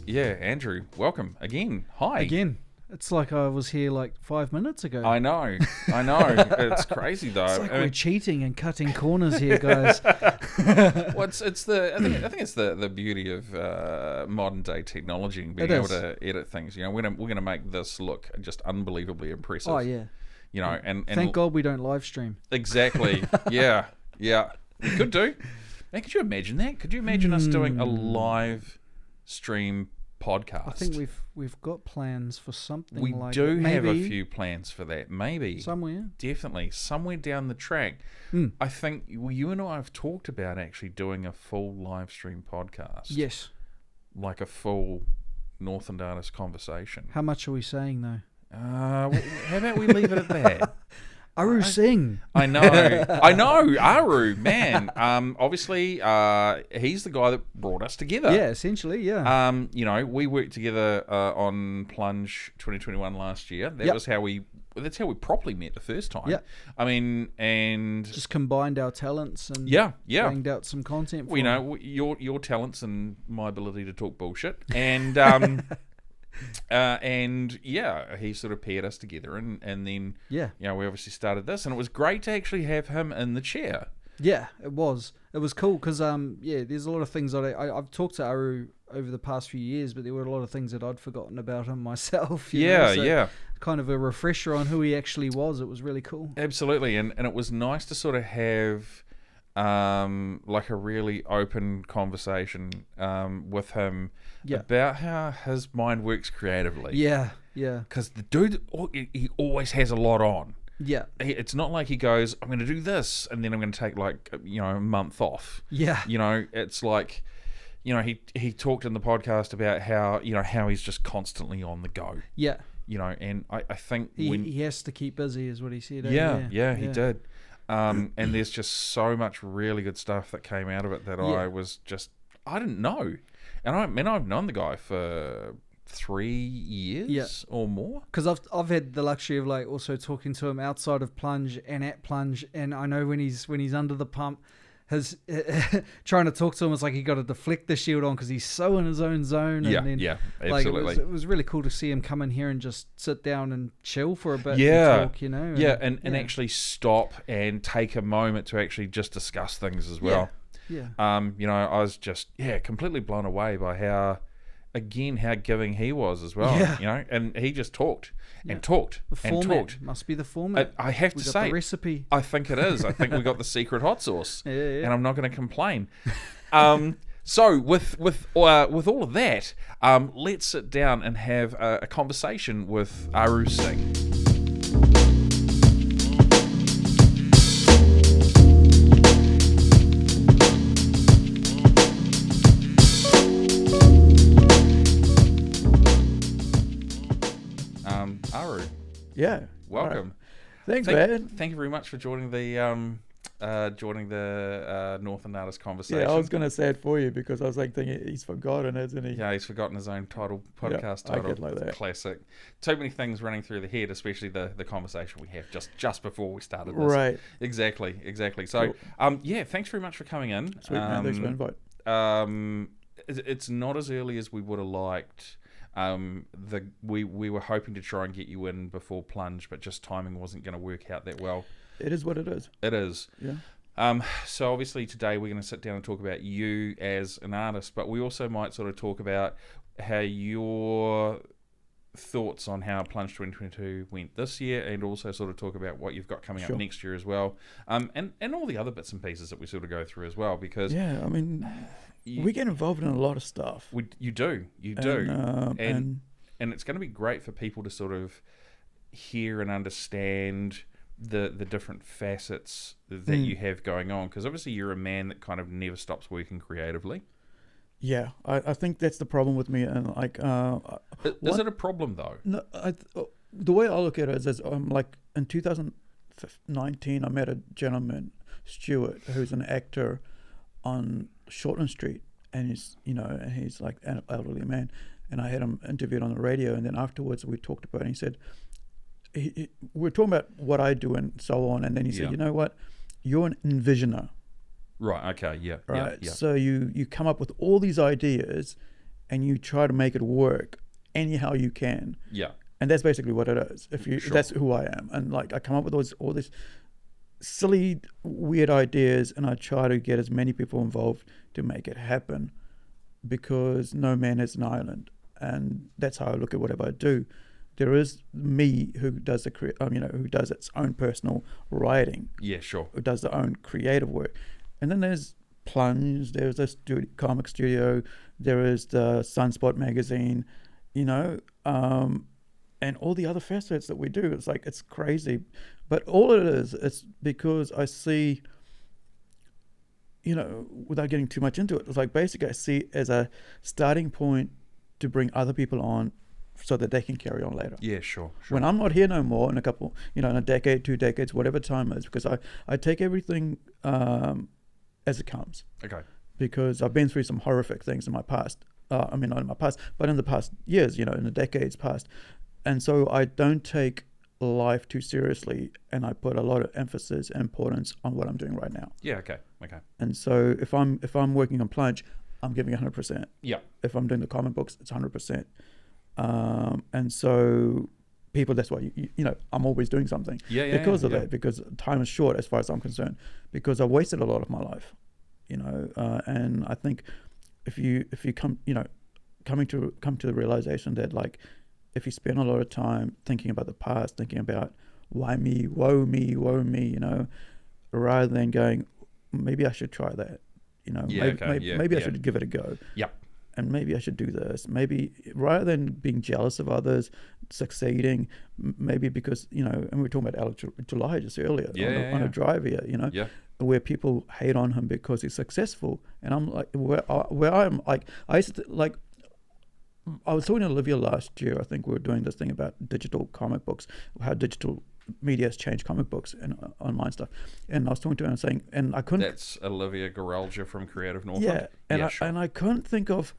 Yeah, Andrew, welcome again. Hi. Again. It's like I was here like 5 minutes ago. I know. It's crazy though. It's like we're cheating and cutting corners here, guys. Well, it's the I think it's the beauty of modern day technology and being able to edit things. You know, we're gonna make this look just unbelievably impressive. Oh yeah. You know, and thank God we don't live stream. Exactly. Yeah. We could do. Man, could you imagine that? Could you imagine us doing a live stream podcast? I think we've got plans for something like that. We do have a few plans for that. Maybe. Somewhere. Definitely. Somewhere down the track. I think you and I have talked about actually doing a full live stream podcast. Yes. Like a full Northland artist conversation. How much are we saying though? How about we leave it at that? Aru Singh. I know, Aru, man. Obviously, he's the guy that brought us together. Yeah, essentially, yeah. You know, we worked together on Plunge 2021 last year. That's how we properly met the first time. Yeah. I mean, and just combined our talents and banged out some content. Well, you know, your talents and my ability to talk bullshit, and and he sort of paired us together, and then you know, we obviously started this, and it was great to actually have him in the chair. Yeah, it was cool because there's a lot of things that I've talked to Aru over the past few years, but there were a lot of things that I'd forgotten about him myself. You know? So kind of a refresher on who he actually was. It was really cool. Absolutely, and it was nice to sort of have like a really open conversation with him about how his mind works creatively. Yeah. Because the dude, he always has a lot on. Yeah. It's not like he goes, I'm going to do this, and then I'm going to take like, you know, a month off. Yeah. You know, it's like, you know, he talked in the podcast about how, you know, how he's just constantly on the go. Yeah. You know, and I think he has to keep busy is what he said. Yeah, he did. And there's just so much really good stuff that came out of it that I didn't know. And I've known the guy for 3 years or more. Because I've had the luxury of like also talking to him outside of Plunge and at Plunge, and I know when he's under the pump, his trying to talk to him, it's like he got to deflect the shield on because he's so in his own zone. Absolutely. Like it was really cool to see him come in here and just sit down and chill for a bit. And talk, you know. And actually stop and take a moment to actually just discuss things as well. Yeah. You know, I was just completely blown away by how giving he was as well. Yeah. You know, and he just talked and talked and talked. Must be the format. I have to say, the recipe. I think it is. I think we got the secret hot sauce. Yeah. And I'm not going to complain. So with all of that, let's sit down and have a conversation with Aru Singh. Aru. Yeah. Welcome. Right. Thanks, man. Thank you very much for joining the Northland Artist conversation. Yeah, I was going to say it for you because I was like thinking he's forgotten, hasn't he? Yeah, he's forgotten his own podcast title. I get like that. Classic. Too many things running through the head, especially the conversation we have just before we started this. Right. Exactly. So, cool. Thanks very much for coming in. Sweet, man. Thanks for the invite. It's not as early as we would have liked. We were hoping to try and get you in before Plunge, but just timing wasn't going to work out that well. It is what it is. It is. Yeah. So obviously today we're going to sit down and talk about you as an artist, but we also might sort of talk about how your thoughts on how Plunge 2022 went this year, and also sort of talk about what you've got coming up next year as well, and all the other bits and pieces that we sort of go through as well, because I mean, we get involved in a lot of stuff. You do, and it's going to be great for people to sort of hear and understand the different facets that you have going on, because obviously you're a man that kind of never stops working creatively. Yeah, I think that's the problem with me, and like, is it a problem though? No, the way I look at it is like in 2019, I met a gentleman, Stuart, who's an actor on Shortland Street, and he's like an elderly man, and I had him interviewed on the radio, and then afterwards we talked about it, and he said, we're talking about what I do and so on, and then he said, you know what, you're an envisioner. Right. Okay. Yeah. Right. Yeah. So you come up with all these ideas, and you try to make it work anyhow you can. Yeah. And that's basically what it is. That's who I am. And like I come up with all these silly, weird ideas, and I try to get as many people involved to make it happen, because no man is an island. And that's how I look at whatever I do. There is me who does who does its own personal writing. Yeah, sure. Who does their own creative work. And then there's Plunge, there's a comic studio, there is the Sunspot magazine, and all the other facets that we do. It's like, it's crazy. But all it is, it's because I see, without getting too much into it, it's like basically I see it as a starting point to bring other people on so that they can carry on later. Yeah, sure. When I'm not here no more, in a couple, in a decade, 2 decades, whatever time it is, because I take everything as it comes. Okay. Because I've been through some horrific things in my past. Not in my past, but in the past years, in the decades past. And so I don't take life too seriously, and I put a lot of emphasis and importance on what I'm doing right now. Yeah, okay. And so if I'm working on Plunge, I'm giving 100%. Yeah. If I'm doing the comic books, it's 100%. And so people, that's why I'm always doing something because of that, because time is short as far as I'm concerned, because I've wasted a lot of my life, and I think if you come to the realization that, like, if you spend a lot of time thinking about the past, thinking about why me, woe me, rather than going, maybe I should try that, maybe I should give it a go. Yeah. And maybe I should do this. Maybe rather than being jealous of others succeeding, maybe because, and we were talking about Alex July just earlier on a drive here, where people hate on him because he's successful. And I'm like, where I'm like, I used to, like, I was talking to Olivia last year. I think we were doing this thing about digital comic books, how digital media has changed comic books and online stuff. And I was talking to her and saying, and I couldn't. That's Olivia Garalja from Creative Northland. Yeah, and I couldn't think of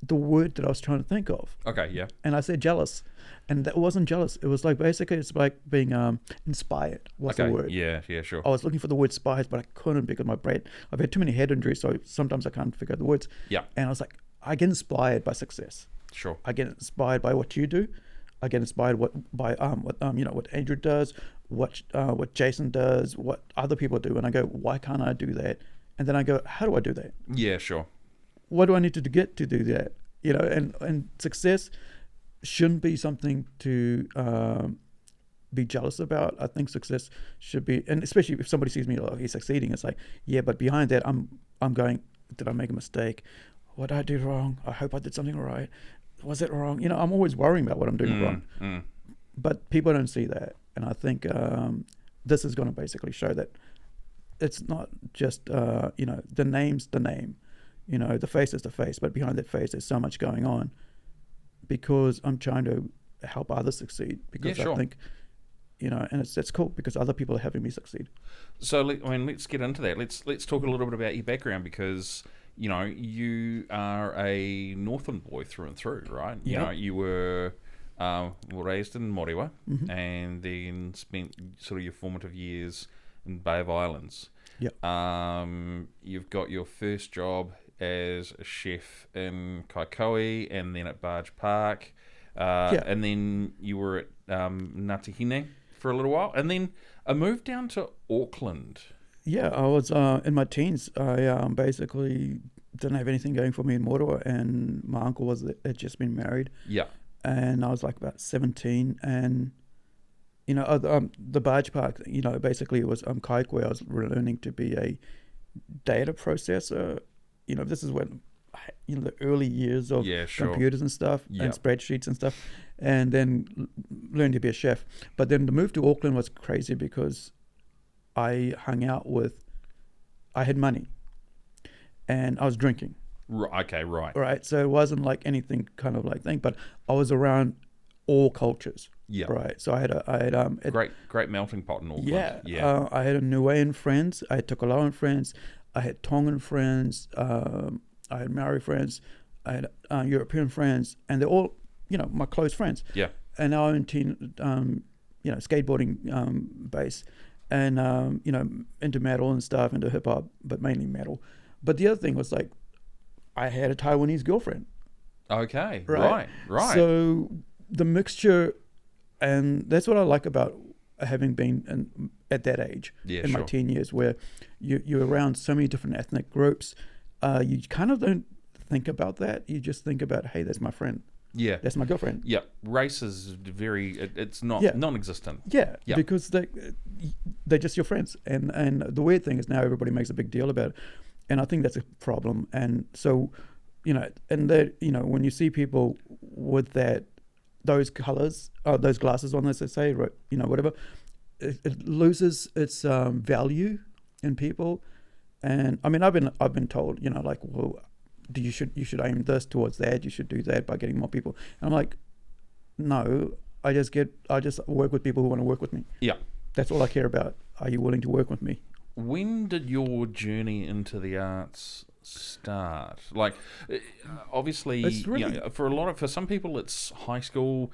the word that I was trying to think of. Okay, yeah. And I said jealous, and that wasn't jealous. It was like, basically, it's like being inspired. What's the word? Yeah, sure. I was looking for the word inspired, but I couldn't because my brain. I've had too many head injuries, so sometimes I can't figure out the words. Yeah. And I was like, I get inspired by success. Sure. I get inspired by what you do. I get inspired by what Andrew does, what Jason does, what other people do, and I go, why can't I do that? And then I go, how do I do that? Yeah, sure. What do I need to get to do that? And success shouldn't be something to be jealous about. I think success should be, and especially if somebody sees me, oh, he's succeeding, it's like, yeah, but behind that, I'm going, did I make a mistake? What did I do wrong? I hope I did something right. Was it wrong? I'm always worrying about what I'm doing wrong. But people don't see that. And I think this is going to basically show that it's not just, the name's the name. The face is the face. But behind that face, there's so much going on, because I'm trying to help others succeed. Because I think, and it's cool because other people are having me succeed. So, let's get into that. Let's talk a little bit about your background, because you are a Northland boy through and through, right? Yeah. You were raised in Moriwa, and then spent sort of your formative years in Bay of Islands. Yeah. You've got your first job as a chef in Kaikoui, and then at Barge Park, and then you were at Ngāti for a little while, and then a move down to Auckland. Yeah, I was in my teens. I basically didn't have anything going for me in Moriwa, and my uncle had just been married. Yeah. And I was like about 17, and the Barge Park, basically it was Kaikoui. I was learning to be a data processor. This is when the early years of computers and stuff, and spreadsheets and stuff, and then learned to be a chef. But then the move to Auckland was crazy because I had money, and I was drinking. Okay, right. Right. So it wasn't like anything kind of like thing, but I was around all cultures. Yeah. Right. So I had a great melting pot in Auckland. Yeah. I had a Niuean friends. I had Tokalawan friends. I had Tongan friends. I had Maori friends. I had European friends, and they're all my close friends. Yeah. And our own team, skateboarding base. And into metal and stuff, into hip hop, but mainly metal. But the other thing was, like, I had a Taiwanese girlfriend. Okay, Right. right. So the mixture, and that's what I like about having been at that age in my teen years, where you're around so many different ethnic groups. You kind of don't think about that. You just think about, hey, that's my friend. Yeah. That's my girlfriend. Yeah. Race is very, it's not non-existent. Yeah, because they're just your friends. And the weird thing is now everybody makes a big deal about it. And I think that's a problem. And so, and that, when you see people with those colors, those glasses on, as they say, whatever, it loses its value in people. And I mean, I've been told, well, you should aim this towards that. You should do that by getting more people. And I'm like, no, I just work with people who want to work with me. Yeah, that's all I care about. Are you willing to work with me? When did your journey into the arts start? Like, obviously, it's really, for some people it's high school.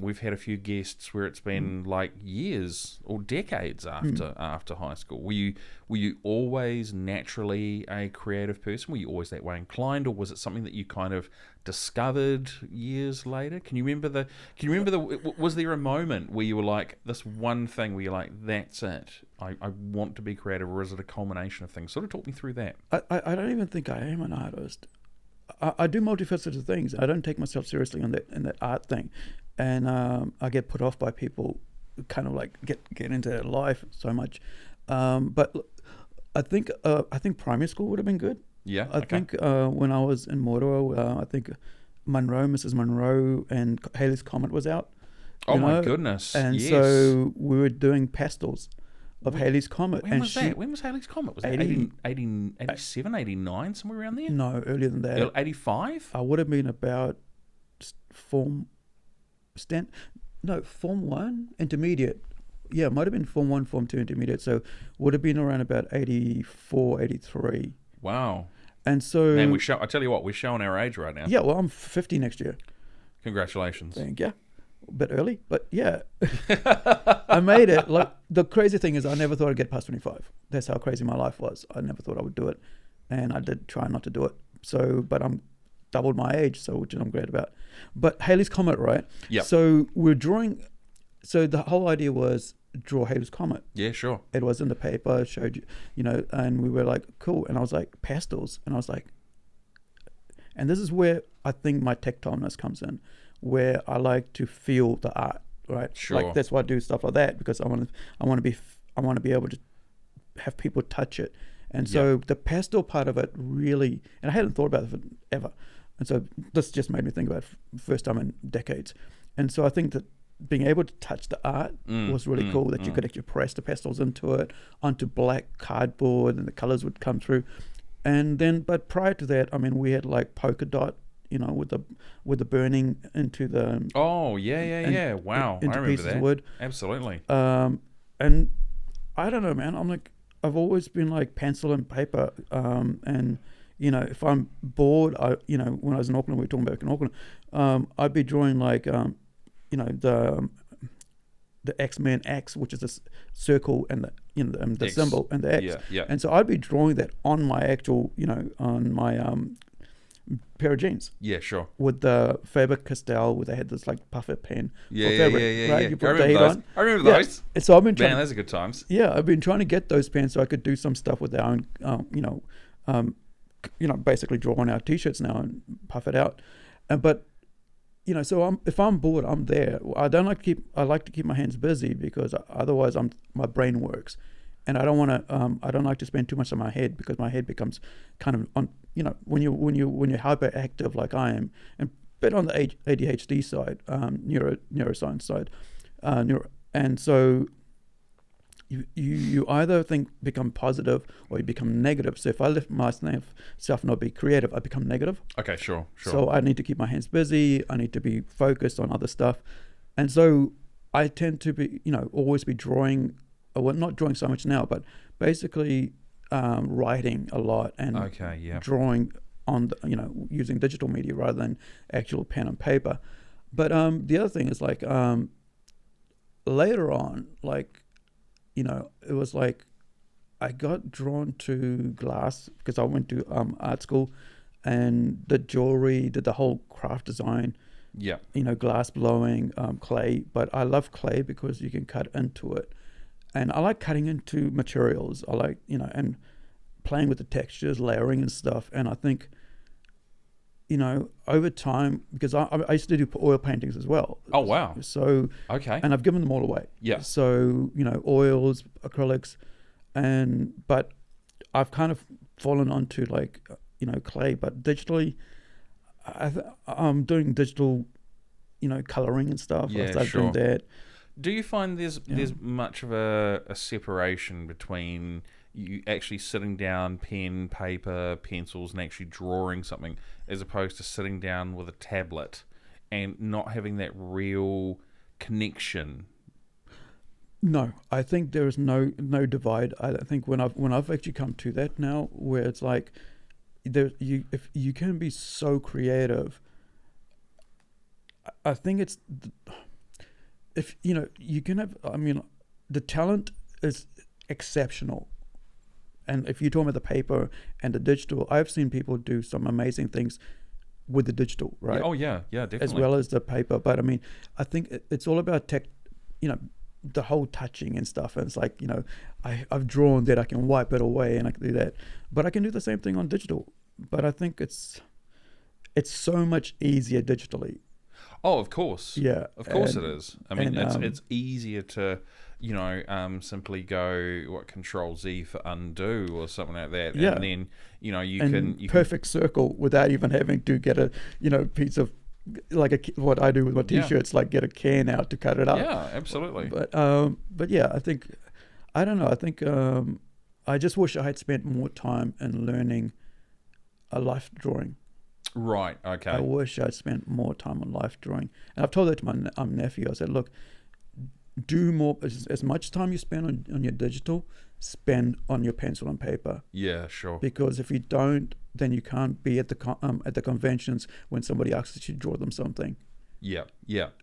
We've had a few guests where it's been like years or decades after high school. Were you always naturally a creative person? Were you always that way inclined, or was it something that you kind of discovered years later? Can you remember was there a moment where you were like, this one thing where you're like, that's it, I want to be creative, or is it a culmination of things? Sort of talk me through that. I don't even think I am an artist. I do multifaceted things. I don't take myself seriously in that art thing, and I get put off by people who kind of like get into their life so much. But I think primary school would have been good. Yeah, I think when I was in Moroa, I think Mrs. Monroe and Halley's Comet was out. Oh my goodness! And yes. so we were doing pastels of Halley's Comet. When was that? When was Halley's Comet? Was that 87, 89, somewhere around there? No, earlier than that. 85? I would have been about Form 1, intermediate. Yeah, it might have been Form 1, Form 2, intermediate. So would have been around about 84, 83. Wow. And so... Man, I tell you what, we're showing our age right now. Yeah, well, I'm 50 next year. Congratulations. Thank you. A bit early, but yeah. I made it. Like, the crazy thing is I never thought I'd get past 25. That's how crazy my life was. I never thought I would do it. And I did try not to do it. So, but I'm doubled my age, so which I'm great about. But Halley's Comet, right? Yeah. So we're drawing... So the whole idea was draw Halley's Comet. Yeah, sure. It was in the paper, showed you, and we were like, cool. And I was like, pastels. And I was like... And this is where I think my tactileness comes in, where I like to feel the art, right? Sure. Like that's why I do stuff like that, because I want to be able to have people touch it. And so the pastel part of it really, and I hadn't thought about it ever. And so this just made me think about it first time in decades. And so I think that being able to touch the art was really cool, that you could actually press the pastels into it, onto black cardboard, and the colors would come through. And then, but prior to that, I mean, we had like polka dot, with the burning into the... Oh, yeah. Wow. Into I remember pieces that. of wood. Absolutely. And I don't know, man. I'm like, I've always been like pencil and paper. And, if I'm bored, when I was in Auckland, we were talking about in Auckland, I'd be drawing like, the X-Men X, which is a circle, and the X. symbol and the X. Yeah. And so I'd be drawing that on my actual, on my pair of jeans. Yeah, sure. With the Faber-Castell, where they had this like puffer pen for fabric, yeah. right? You put I the heat remember those. on. I remember those. And so I've been trying. Man, those are good times. Yeah, I've been trying to get those pens so I could do some stuff with our own, basically draw on our t-shirts now and puff it out. But so if I'm bored, I'm there. I like to keep my hands busy, because otherwise my brain works, and I don't want to. I don't like to spend too much on my head, because my head becomes kind of on. When you're hyperactive like I am, and a bit on the ADHD side, neuroscience side, and so you either become positive or you become negative. So if I let myself not be creative, I become negative. Okay, sure. So I need to keep my hands busy. I need to be focused on other stuff. And so I tend to be, always be drawing, well, not drawing so much now, but basically writing a lot and drawing on, using digital media rather than actual pen and paper. But the other thing is like later on, like, it was like I got drawn to glass because I went to art school and the jewelry, the whole craft design. Yeah. Glass blowing, clay. But I love clay because you can cut into it, and I like cutting into materials. I like and playing with the textures, layering and stuff. And I think over time, because I used to do oil paintings as well. Oh wow. So okay. And I've given them all away. Yeah. So oils, acrylics, but I've kind of fallen onto like clay, but digitally. I'm doing digital, coloring and stuff. Yeah, I started sure. doing that. Do you find there's much of a separation between you actually sitting down, pen, paper, pencils, and actually drawing something, as opposed to sitting down with a tablet and not having that real connection? No, I think there is no divide. I think when I've actually come to that now, where it's like, if you can be so creative, I think it's if you can have. I mean, the talent is exceptional, and if you're talking about the paper and the digital, I've seen people do some amazing things with the digital, right? Oh yeah, definitely. As well as the paper, but I mean, I think it's all about tech. The whole touching and stuff. And it's like, I've drawn that, I can wipe it away and I can do that. But I can do the same thing on digital. But I think it's so much easier digitally. Oh, of course. Yeah. Of course it is. I mean, it's easier to, simply go, Control Z for undo or something like that. Yeah. And then, you perfect circle without even having to get a, piece of, like what I do with my t-shirts, like get a can out to cut it up. Yeah, absolutely. But yeah, I think, I don't know. I think I just wish I had spent more time in learning a life drawing. Right. Okay. I wish I'd spent more time on life drawing. And I've told that to my nephew. I said, look, do more, as much time you spend on your digital, spend on your pencil and paper. Yeah, sure. Because if you don't, then you can't be at the conventions when somebody asks you to draw them something. Yeah.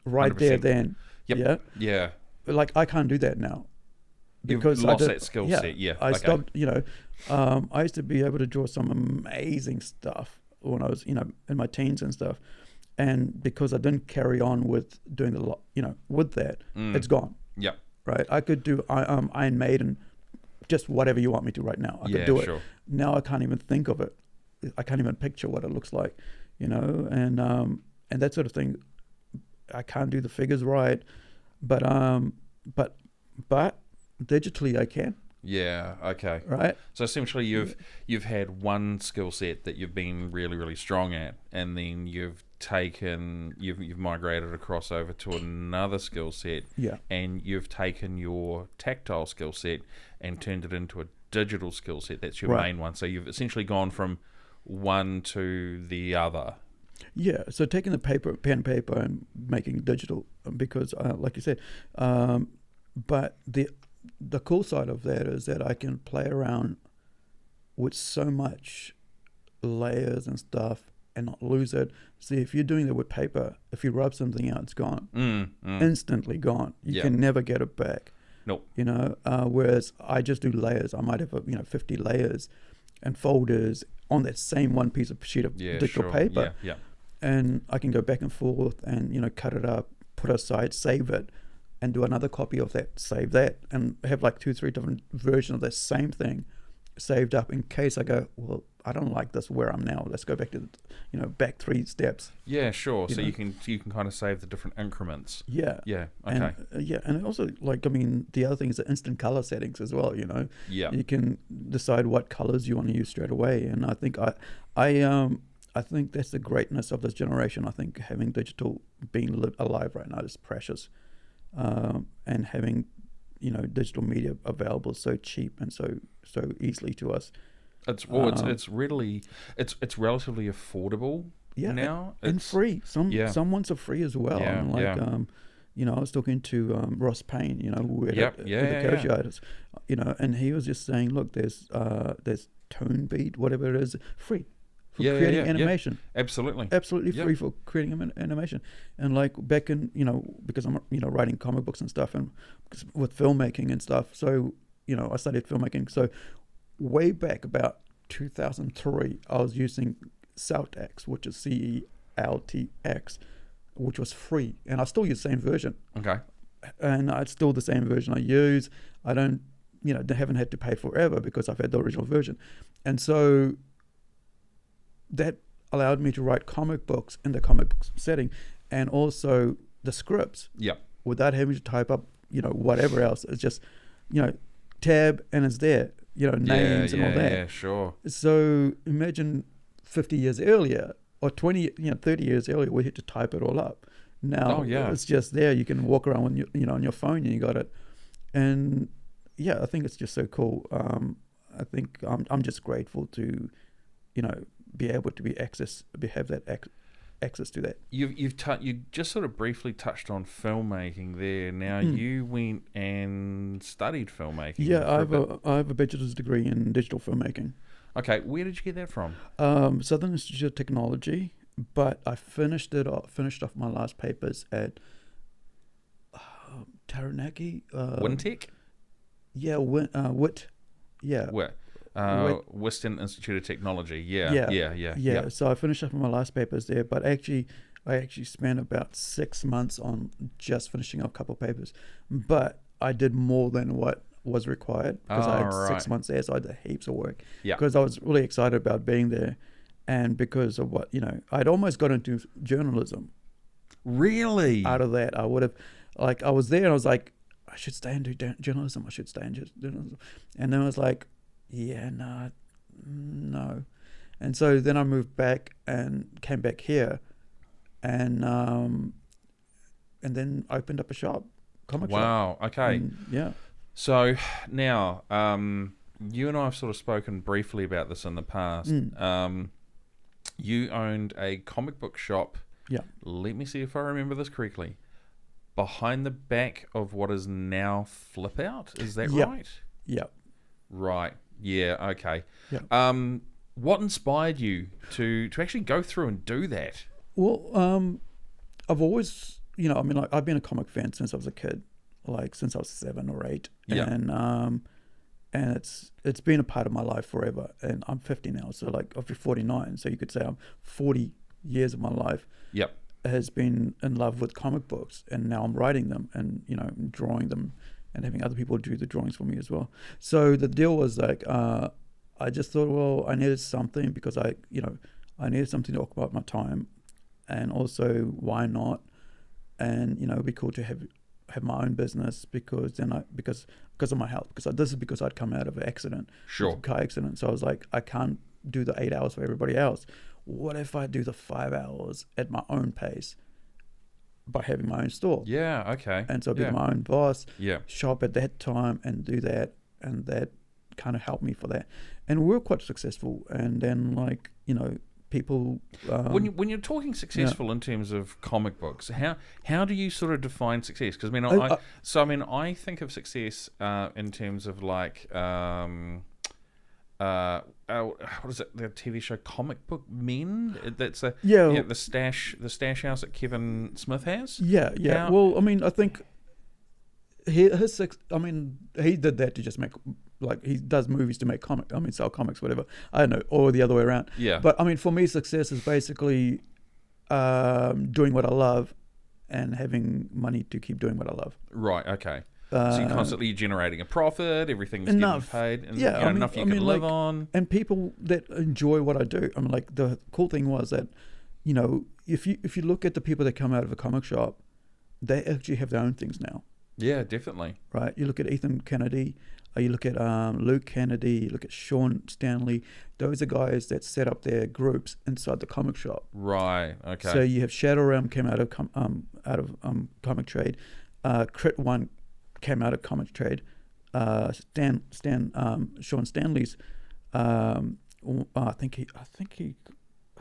Right 100%. there, then. Yep. Yeah. Like I can't do that now because you've lost that skill set. Yeah. I stopped. I used to be able to draw some amazing stuff when I was, in my teens and stuff, and because I didn't carry on with doing with that, it's gone. Yeah. Right. I could do Iron Maiden, just whatever you want me to right now. I could do it. Sure. Now I can't even think of it. I can't even picture what it looks like, and that sort of thing. I can't do the figures right, but digitally I can. Yeah. Okay. Right. So essentially, you've had one skill set that you've been really, really strong at, and then you've migrated across over to another skill set. Yeah. And you've taken your tactile skill set and turned it into a digital skill set. That's your main one. So you've essentially gone from one to the other. Yeah, so taking the pen paper and making digital, because like you said, but the cool side of that is that I can play around with so much layers and stuff and not lose it. See, if you're doing that with paper, if you rub something out, it's gone. Instantly gone. You can never get it back. Nope. Whereas I just do layers. I might have 50 layers and folders on that same one piece of sheet of digital paper. Yeah. And I can go back and forth and cut it up, put it aside, save it, and do another copy of that, save that, and have like 2-3 different versions of the same thing saved up in case I go, well, I don't like this where I'm now. Let's go back to back 3 steps. Yeah, sure. So you can kind of save the different increments. Yeah. Yeah. Okay. And also the other thing is the instant color settings as well. Yeah. You can decide what colors you want to use straight away, and I think I think that's the greatness of this generation. I think having digital being alive right now is precious, and having digital media available so cheap and so easily to us. It's relatively affordable now. And free. Some ones are free as well. Yeah, I was talking to Ross Payne, who the coach artist, and he was just saying, look, there's Tone Beat, whatever it is, free. For creating animation. Absolutely free for creating animation. And like back in, because I'm writing comic books and stuff, and with filmmaking and stuff, so I studied filmmaking. So way back about 2003, I was using Celtx, which is CELTX, which was free, and I still use the same version. Okay. And it's still the same version I use. I don't, they haven't had to pay forever because I've had the original version. And so that allowed me to write comic books in the comic book setting, and also the scripts. Yeah. Without having to type up, whatever else. It's just, tab and it's there, names and all that. Yeah, sure. So imagine 50 years earlier or 20, 30 years earlier, we had to type it all up. Now it's just there. You can walk around with on your phone and you got it. And yeah, I think it's just so cool. I think I'm just grateful to, be able to have that access to that. You just sort of briefly touched on filmmaking there. Now you went and studied filmmaking. Yeah, I have a bachelor's degree in digital filmmaking. Okay, where did you get that from? Southern Institute of Technology, but I finished off my last papers at Taranaki. Wintech? Yeah, WIT. Yeah. Where? Western Institute of Technology. Yeah. So I finished up my last papers there, but I actually spent about 6 months on just finishing up a couple of papers. But I did more than what was required because I had 6 months there, so I had heaps of work. Yeah. Because I was really excited about being there, and because of what I'd almost got into journalism. Really? Out of that, I would have, I was there and I was like, I should stay and do journalism. I should stay and do journalism, and then I was like, yeah, no. And so then I moved back and came back here, and then opened up a comic shop. Wow. Okay. Yeah. So now, you and I have sort of spoken briefly about this in the past. You owned a comic book shop. Yeah. Let me see if I remember this correctly. Behind the back of what is now Flip Out, is that right? Yeah. Right. Yeah. Okay. Yeah. What inspired you to actually go through and do that? Well, I've always, I've been a comic fan since I was a kid, since I was 7 or 8. Yeah. And it's been a part of my life forever. And I'm 50 now, so I'll be 49. So you could say I'm 40 years of my life. Yep. Has been in love with comic books, and now I'm writing them and drawing them and having other people do the drawings for me as well. So the deal was I just thought, well, I needed something because I needed something to occupy my time, and also why not? And it'd be cool to have my own business because of my health, because I'd come out of an accident, sure, car accident. So I was like, I can't do the 8 hours for everybody else. What if I do the 5 hours at my own pace by having my own store? Yeah, okay. And so be my own boss, yeah, shop at that time and do that. And that kind of helped me for that. And we were quite successful. And then people... when you're talking successful in terms of comic books, how do you sort of define success? Because I think of success in terms of what is it? The TV show Comic Book Men. That's the stash house that Kevin Smith has. Yeah. Well, I think he did that to just make he does movies to make sell comics, whatever. I don't know, or the other way around. Yeah. But for me, success is basically doing what I love and having money to keep doing what I love. Right. Okay. So you're constantly generating a profit, everything's getting paid, and enough you can live on. And people that enjoy what I do. The cool thing was that, if you look at the people that come out of a comic shop, they actually have their own things now. Yeah, definitely. Right? You look at Ethan Kennedy, you look at Luke Kennedy, you look at Sean Stanley. Those are guys that set up their groups inside the comic shop. Right. Okay. So you have Shadow Realm came out of comic trade, Crit One came out of comic trade. Sean Stanley's, I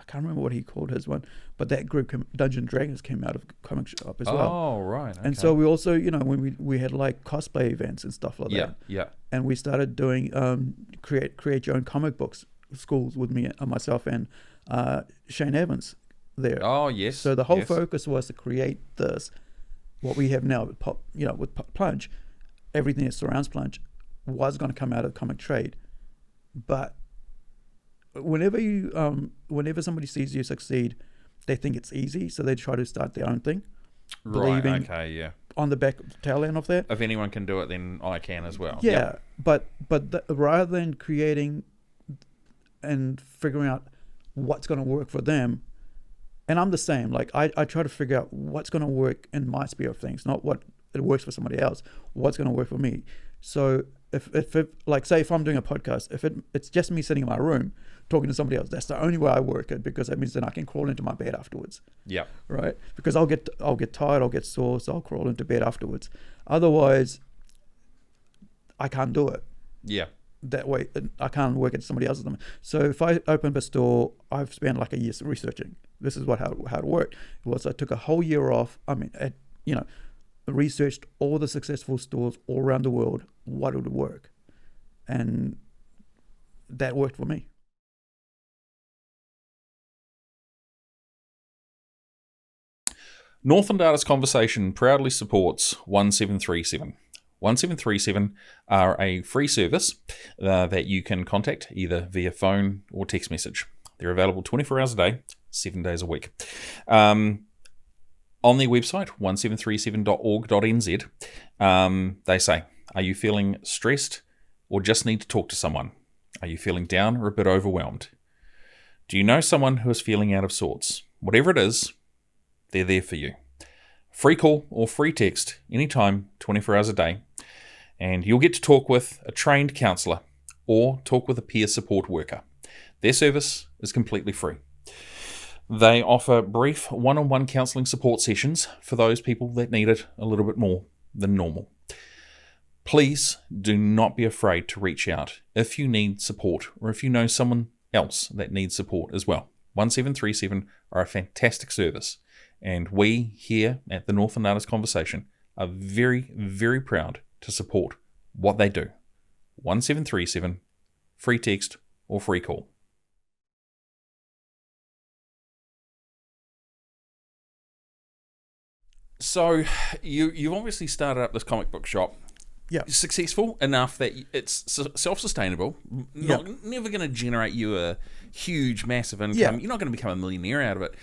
can't remember what he called his one, but that group, Dungeons & Dragons, came out of comic shop as well. Oh, right. Okay. And so we also, when we had cosplay events and stuff like that. Yeah. And we started doing create your own comic books schools with me, myself, and Shane Evans there. Oh, yes. So the whole focus was to create this. What we have now with Plunge, everything that surrounds Plunge was going to come out of comic trade, but whenever somebody sees you succeed, they think it's easy, so they try to start their own thing, believing Okay. Yeah. on the tail end of that. If anyone can do it, then I can as well. Yeah, but rather than creating and figuring out what's going to work for them, and I'm the same. Like I try to figure out what's going to work in my sphere of things, not what it works for somebody else. What's going to work for me. So if like say if I'm doing a podcast, if it's just me sitting in my room talking to somebody else, that's the only way I work it, because that means then I can crawl into my bed afterwards. Yeah. Right. Because I'll get tired, I'll get sore, so I'll crawl into bed afterwards. Otherwise, I can't do it. Yeah. That way, I can't work at somebody else's. So if I open up a store, I've spent like a year researching. This is how it worked. It was I took a whole year off. I mean, researched all the successful stores all around the world, what would work, and that worked for me. Northland Artist Conversation proudly supports 1737. 1737 are a free service that you can contact either via phone or text message. They're available 24 hours a day, 7 days a week. On their website, 1737.org.nz, they say, are you feeling stressed or just need to talk to someone? Are you feeling down or a bit overwhelmed? Do you know someone who is feeling out of sorts? Whatever it is, they're there for you. Free call or free text anytime, 24 hours a day, and you'll get to talk with a trained counsellor or talk with a peer support worker. Their service is completely free. They offer brief one-on-one counselling support sessions for those people that need it a little bit more than normal. Please do not be afraid to reach out if you need support or if you know someone else that needs support as well. 1737 are a fantastic service, and we here at the Northland Artist Conversation are very, very proud to support what they do. 1737, free text or free call. So you've obviously started up this comic book shop. Yeah. Successful enough that it's self-sustainable. Never going to generate you a huge, massive income. Yeah. You're not going to become a millionaire out of it.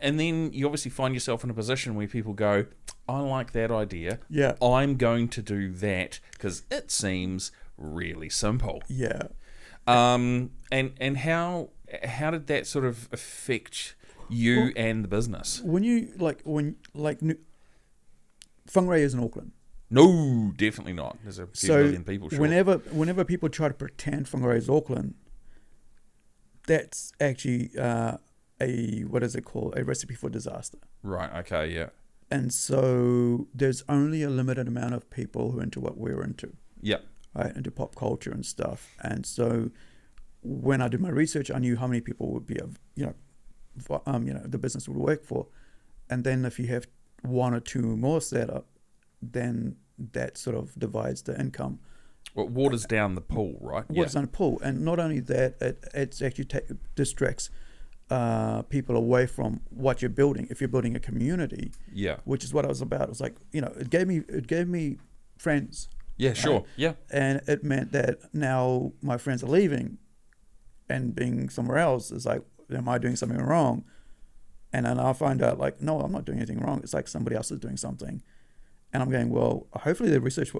And then you obviously find yourself in a position where people go, I like that idea. Yeah. I'm going to do that because it seems really simple. Yeah. And how did that sort of affect you and the business? When Whangarei is in Auckland. No, definitely not. There's a few million people. Sure. Whenever people try to pretend Whangarei is Auckland, that's actually a recipe for disaster. Right. Okay. Yeah. And so there's only a limited amount of people who are into what we're into. Yeah. Right, into pop culture and stuff. And so when I did my research, I knew how many people would be the business would work for. And then if you have one or two more set up, then that sort of divides the income. Well, it waters down the pool, right? Waters down the pool. And not only that, it actually distracts people away from what you're building. If you're building a community, which is what I was about. It was like, it gave me friends. Yeah, sure. Yeah. And it meant that now my friends are leaving and being somewhere else. It's like, am I doing something wrong? And then I'll find out, like, no, I'm not doing anything wrong. It's like somebody else is doing something. And I'm going, well, hopefully they research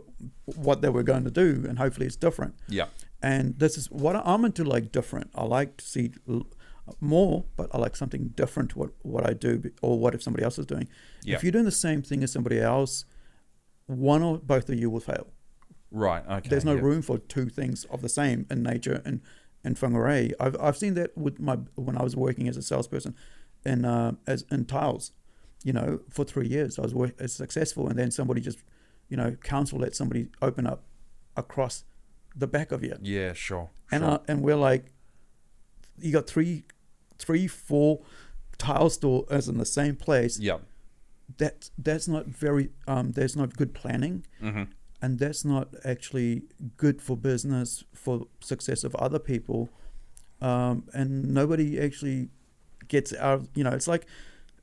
what they were going to do, and hopefully it's different. Yeah. And this is what I'm into, like, different. I like to see more, but I like something different to what I do, or what if somebody else is doing. Yeah. If you're doing the same thing as somebody else, one or both of you will fail. Right. Okay. There's no room for two things of the same in nature and Whangarei. I've seen that with when I was working as a salesperson in tiles. For 3 years I was successful, and then somebody just, counsel let somebody open up across the back of you. Yeah, sure. And we're like, you got three, 4 tile stores in the same place. Yeah. That's not very there's not good planning. Mm-hmm. And that's not actually good for business, for success of other people. And nobody actually gets out, it's like,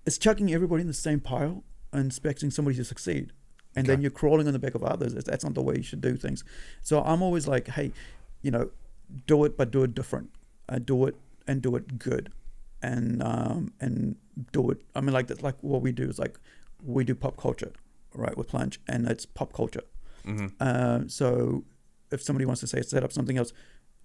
it's chucking everybody in the same pile and expecting somebody to succeed. And then you're crawling on the back of others. That's not the way you should do things. So I'm always like, hey, do it, but do it different. Do it do it good, and do it. I mean, like that's like what we do is like we do pop culture, right, with Plunge, and it's pop culture. So if somebody wants to say set up something else,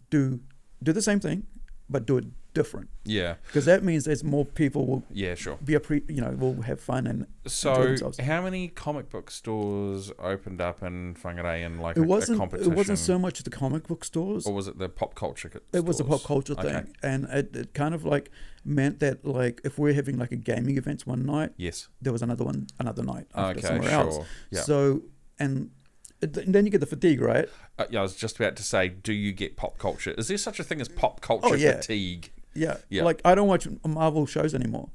do the same thing, but do it different. Yeah. Because that means there's more people will sure. be will have fun and so enjoy themselves. How many comic book stores opened up in Whangarei and like it a wasn't competition? so much the comic book stores, or was it the pop culture stores? It was the pop culture thing, and it kind of like meant that like if we're having like a gaming event one night, yes, there was another night after somewhere sure. else. Yeah. So and then you get the fatigue, right? I was just about to say, do you get pop culture? Is there such a thing as pop culture fatigue? Yeah. Like I don't watch Marvel shows anymore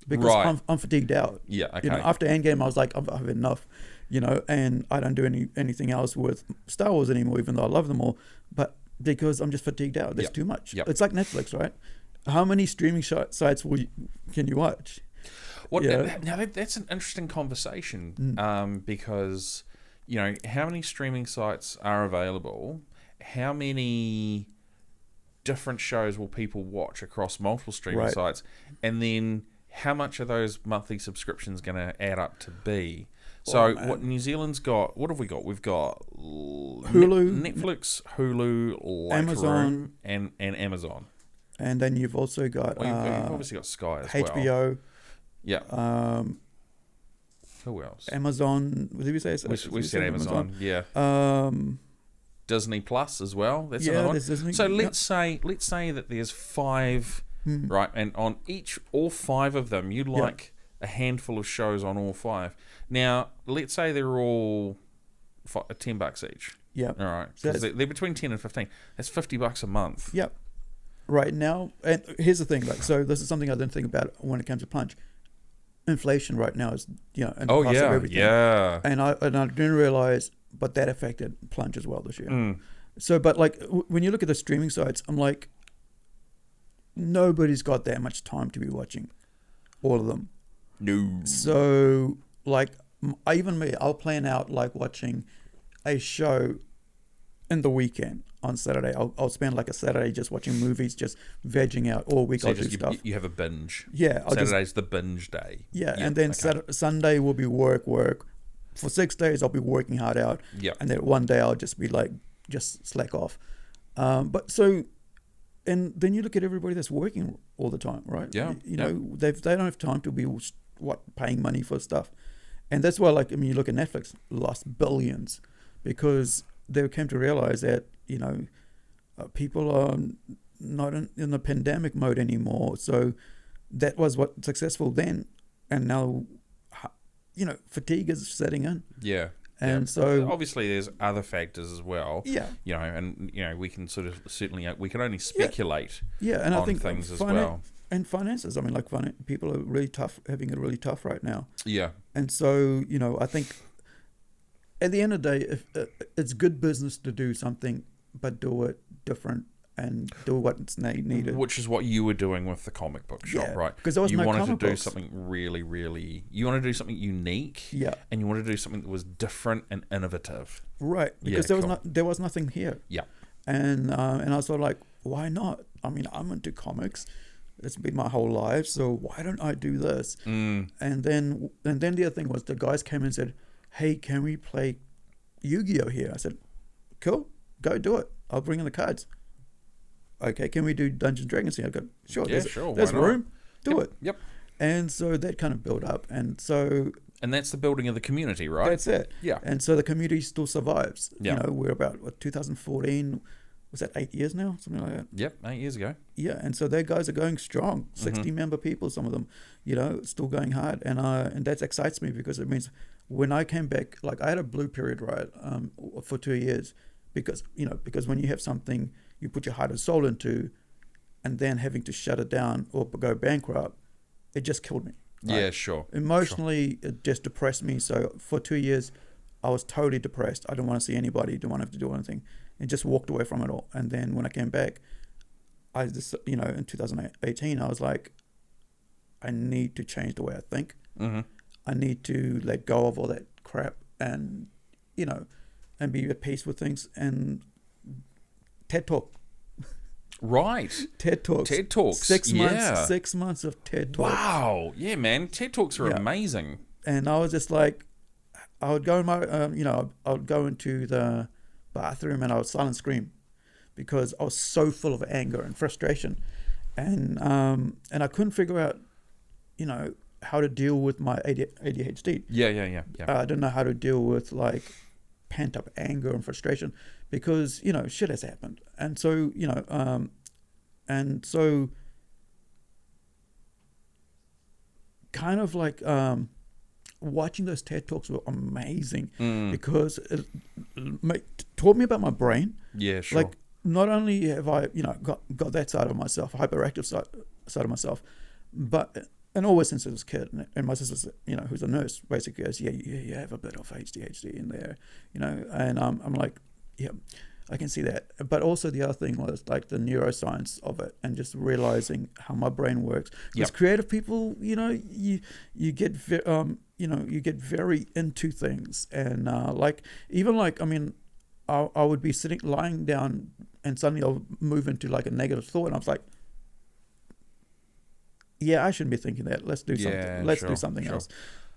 because I'm fatigued out. Yeah, okay. You know, after Endgame, I was like, I've had enough. You know, and I don't do anything else with Star Wars anymore, even though I love them all. But because I'm just fatigued out, there's too much. Yep. It's like Netflix, right? How many streaming sites can you watch? Now that's an interesting conversation because, you know, how many streaming sites are available? How many different shows will people watch across multiple streaming sites? And then how much are those monthly subscriptions going to add up to be? So what New Zealand's got, what have we got? We've got Hulu, Netflix, Hulu, Lightroom, Amazon, and Amazon. And then you've also got you've obviously got Sky as well. HBO. Yeah. Who else? Amazon. Did we say? We said Amazon. Yeah. Disney Plus as well. That's another one. Disney. So let's say that there's 5, right? And on all 5 of them, you like a handful of shows on all 5. Now, let's say they're all $10 each. Yeah. All right. So they're between 10 and 15. That's $50 a month. Yep. Right now, and here's the thing. Like, so this is something I didn't think about when it comes to Plunge. Inflation right now is, you know, and the cost of everything. Yeah. And I didn't realize, but that affected Plunge as well this year. So, but like when you look at the streaming sites, I'm like, nobody's got that much time to be watching all of them. No. So, like, even me, I'll plan out like watching a show in the weekend on Saturday. I'll spend like a Saturday just watching movies, just vegging out all week. So I'll do stuff. You have a binge. Yeah. Saturday's the binge day. Yeah, and then Sunday will be work. For 6 days, I'll be working hard out. Yeah. And then one day I'll just be like, just slack off. But so, and then you look at everybody that's working all the time, right? Yeah. You know, they don't have time to be paying money for stuff, and that's why, like, I mean, you look at Netflix, lost billions because they came to realize that, you know, people are not in the pandemic mode anymore. So that was what successful then, and now, you know, fatigue is setting in. Yeah. And so obviously there's other factors as well. Yeah. You know, and you know, we can we can only speculate. Yeah, and on I think things as well. And finances. I mean, like, people are really tough, having it really tough right now. Yeah. And so, you know, I think at the end of the day, if it's good business to do something, but do it different and do what's needed. Which is what you were doing with the comic book shop, right? Because there was no wanted comic to do books. something really, really. You want to do something unique. Yeah. And you want to do something that was different and innovative. Right. Because there was nothing here. Yeah. And I was sort of like, why not? I mean, I'm into comics. It's been my whole life, so why don't I do this? And then the other thing was the guys came and said, hey, can we play Yu-Gi-Oh here? I said, cool, go do it. I'll bring in the cards. Okay, can we do Dungeons & Dragons here? I go, sure. Yeah, there's room. Do it. Yep. And so that kind of built up. And that's the building of the community, right? That's it. Yeah. And so the community still survives. Yeah. You know, we're about 2014. Was that 8 years now? Something like that. Yep, 8 years ago. Yeah, and so their guys are going strong. 60-member people, some of them, you know, still going hard, and that excites me because it means when I came back, like I had a blue period, right, for 2 years, because when you have something you put your heart and soul into, and then having to shut it down or go bankrupt, it just killed me. Right? Yeah, sure. Emotionally, it just depressed me. So for 2 years, I was totally depressed. I didn't want to see anybody. Didn't want to have to do anything. And just walked away from it all. And then when I came back, I just, you know, in 2018, I was like, I need to change the way I think. I need to let go of all that crap and, you know, and be at peace with things. And TED Talk. Right. TED Talks. TED Talks. 6 months. 6 months of TED Talks. Wow. Yeah, man. TED Talks are amazing. And I was just like, I would go in my, I would go into the bathroom and I would silent scream because I was so full of anger and frustration, and I couldn't figure out, how to deal with my ADHD. Yeah. I didn't know how to deal with like pent up anger and frustration because shit has happened, and so kind of like watching those TED Talks were amazing because it taught me about my brain. Yeah, sure. Like, not only have I got that side of myself, hyperactive side of myself, but and always since I was a kid, and my sister, who's a nurse, basically goes, you have a bit of ADHD in there, and I'm like, yeah, I can see that. But also the other thing was like the neuroscience of it, and just realizing how my brain works. Because creative people, you get very into things, and I would be lying down, and suddenly I'll move into like a negative thought, and I was like, yeah, I shouldn't be thinking that. Let's do something. Let's do something else.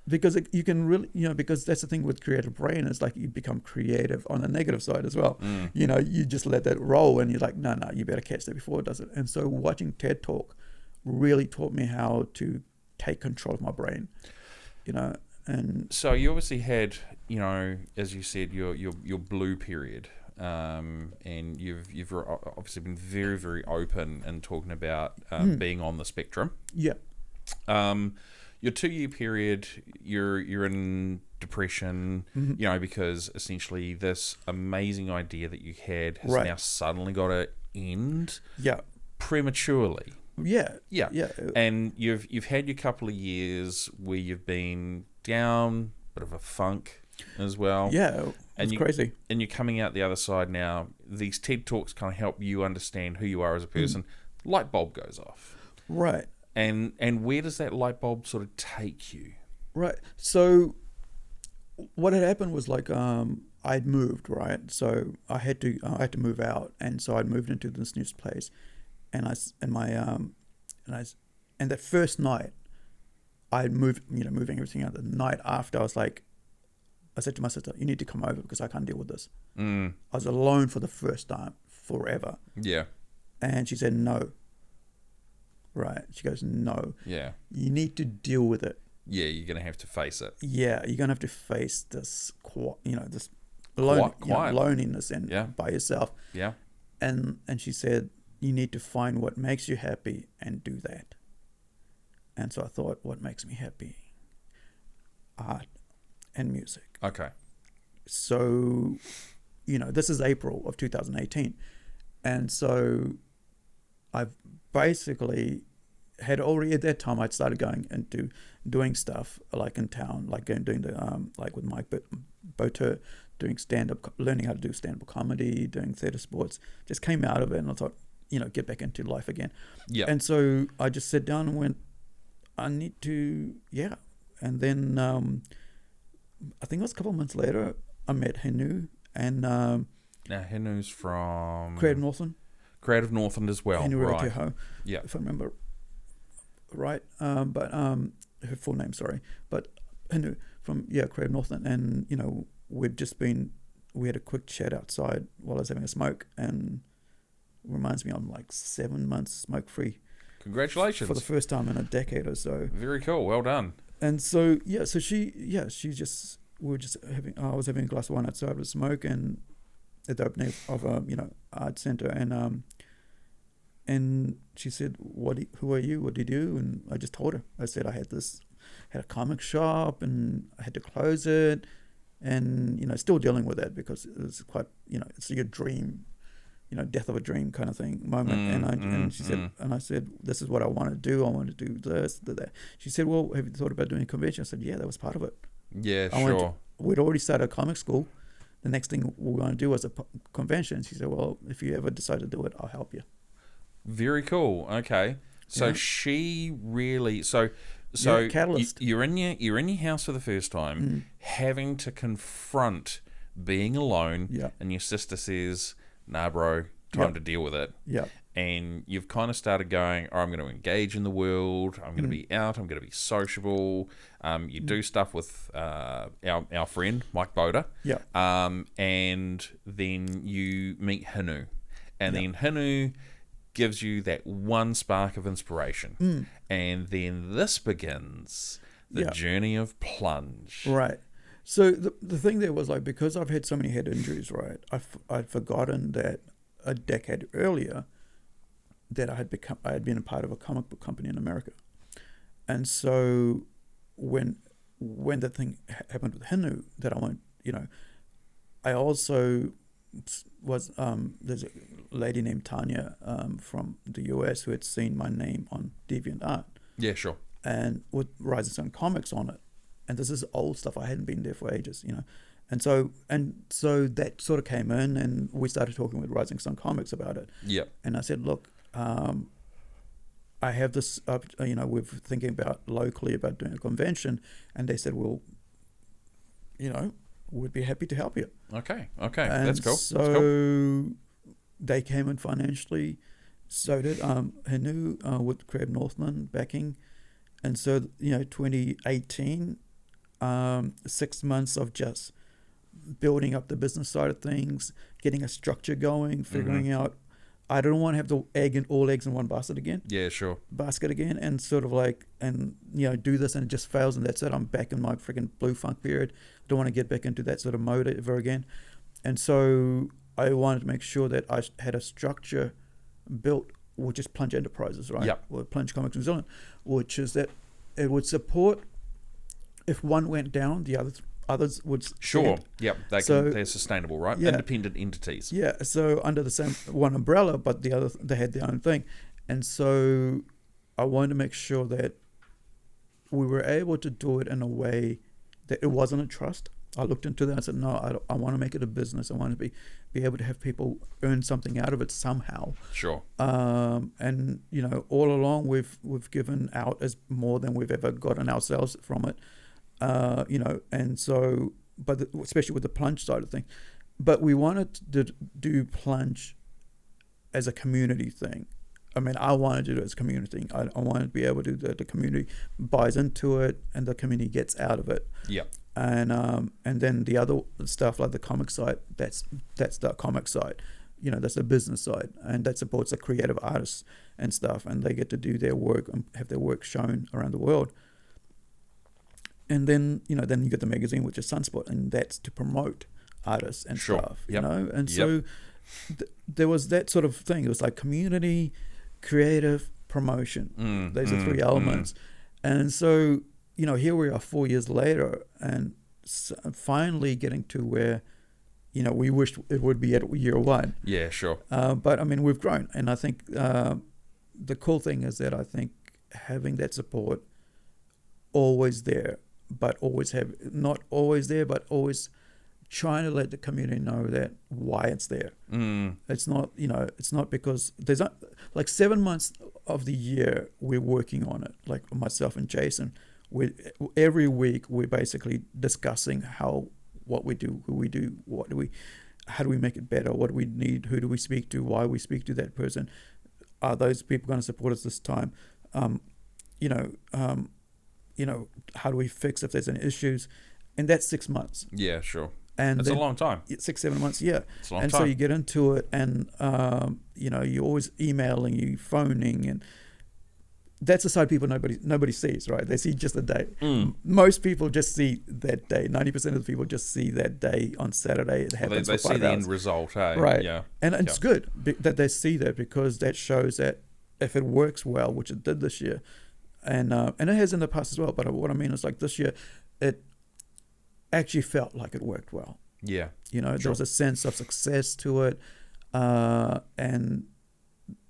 Because you can really, because that's the thing with creative brain, is like you become creative on the negative side as well. You just let that roll, and you're like, no, you better catch that before it does it. And so watching TED Talk really taught me how to take control of my brain, and so you obviously had, as you said, your blue period. And you've obviously been very, very open in talking about being on the spectrum. Yeah. Your 2-year period, you're in depression, because essentially this amazing idea that you had has now suddenly got to end. Yeah. Prematurely. Yeah. And you've had your couple of years where you've been down, bit of a funk as well. Yeah. It's crazy. And you're coming out the other side now. These TED Talks kind of help you understand who you are as a person. Light bulb goes off. Right. And where does that light bulb sort of take you? Right. So what had happened was like I'd moved, right? So I had to move out, and so I'd moved into this new place, and that first night I'd moved, moving everything out. The night after, I said to my sister, you need to come over because I can't deal with this. I was alone for the first time forever. Yeah. And she said, no. Right. She goes, no. Yeah. You need to deal with it. Yeah, you're going to have to face it. Yeah, you're going to have to face this, this loneliness and by yourself. Yeah. And she said, you need to find what makes you happy and do that. And so I thought, what makes me happy? Art and music. Okay. So, this is April of 2018. And so I've basically had already, at that time, I'd started going into doing stuff like in town, like doing the, like with Mike Boter, doing stand-up, learning how to do stand-up comedy, doing theatre sports. Just came out of it, and I thought, get back into life again. Yeah. And so I just sat down and went, I need to, And then I think it was a couple of months later, I met Henu, and now Henu's from Creative Northland. Creative Northland as well, Henu right? Roteho, if I remember right. But her full name, sorry, but Henu from Creative Northland, and we had a quick chat outside while I was having a smoke, and it reminds me I'm like 7 months smoke free. Congratulations! For the first time in a decade or so. Very cool. Well done. And so she just, we were just having, I was having a glass of wine outside with a smoke, and at the opening of a art center, and she said, who are you? What do you do? And I just told her. I said I had a comic shop, and I had to close it, and still dealing with that because it was quite, it's your dream, death of a dream kind of thing moment. And she said, and I said, this is what I want to do. I want to do this, that. She said, well, have you thought about doing a convention? I said, yeah, that was part of it. Yeah, sure. We'd already started a comic school. The next thing we were going to do was a convention. She said, well, if you ever decide to do it, I'll help you. Very cool. Okay. So she really, catalyst. You're in your house for the first time, having to confront being alone, and your sister says, nah, bro, time to deal with it. Yeah. and you've kind of started going, I'm going to engage in the world, I'm going to be out, I'm going to be sociable. You do stuff with our friend, Mike Boda. Yeah. And then you meet Hinu. And then Hinu gives you that one spark of inspiration. And then this begins the journey of Plunge. Right. So the thing there was, like, because I've had so many head injuries, right, I'd forgotten that a decade earlier that I had been a part of a comic book company in America. And so when the thing happened with Hinu, that I went, I also was, there's a lady named Tanya from the US who had seen my name on DeviantArt. Yeah, sure. And with Rising Sun Comics on it. And this is old stuff. I hadn't been there for ages, And so that sort of came in, and we started talking with Rising Sun Comics about it. Yeah. And I said, look, I have this, we're thinking about locally about doing a convention. And they said, well, we'd be happy to help you. Okay. And that's cool. So they came in financially. So did Hinu with Crab Northland backing. And so, 2018, 6 months of just building up the business side of things, getting a structure going, figuring out, I don't want to have all eggs in one basket again. Yeah, sure. And sort of like, do this and it just fails and that's it. I'm back in my freaking blue funk period. I don't want to get back into that sort of mode ever again. And so I wanted to make sure that I had a structure built, which is Plunge Enterprises, right? Yep. Or Plunge Comics New Zealand, which is that it would support, if one went down, the others would Sure. stand. Yep. They're sustainable, right? Yeah. Independent entities. Yeah. So under the same one umbrella, but the other, they had their own thing. And so I wanted to make sure that we were able to do it in a way that it wasn't a trust. I looked into that and I said, no, I want to make it a business. I want to be able to have people earn something out of it somehow. Sure. And all along we've given out as more than we've ever gotten ourselves from it. And so, especially with the Plunge side of things, but we wanted to do Plunge as a community thing. I mean, I wanted to do it as a community thing. I wanted to be able to do the community buys into it and the community gets out of it. Yeah. And then the other stuff like the comic side, that's the comic side. That's the business side, and that supports the creative artists and stuff, and they get to do their work and have their work shown around the world. And then then you get the magazine, which is Sunspot, and that's to promote artists and stuff. And so there was that sort of thing. It was like community, creative, promotion. Those are three elements. And so here we are 4 years later, and finally getting to where we wished it would be at year one. Yeah, sure. But I mean, we've grown, and I think the cool thing is that I think having that support always there, but not always there, but always trying to let the community know that why it's there. It's not, it's not because there's not, like 7 months of the year we're working on it, like myself and Jason. Every week we're basically discussing what we do, who we do, how do we make it better, what do we need, who do we speak to, why we speak to that person, are those people going to support us this time, how do we fix if there's any issues, and that's 6 months. Yeah, sure. And it's a long time. 6-7 months, yeah. It's a long time. So you get into it, and you're always emailing, you phoning, and that's the side people nobody sees, right? They see just a day. Most people just see that day. 90% of the people just see that day on Saturday. It happens they for 5 see the hours. end result, hey? Right. Yeah. And it's good that they see that, because that shows that if it works well, which it did this year, and it has in the past as well. But what I mean is, like, this year, it actually felt like it worked well. Yeah. There was a sense of success to it, and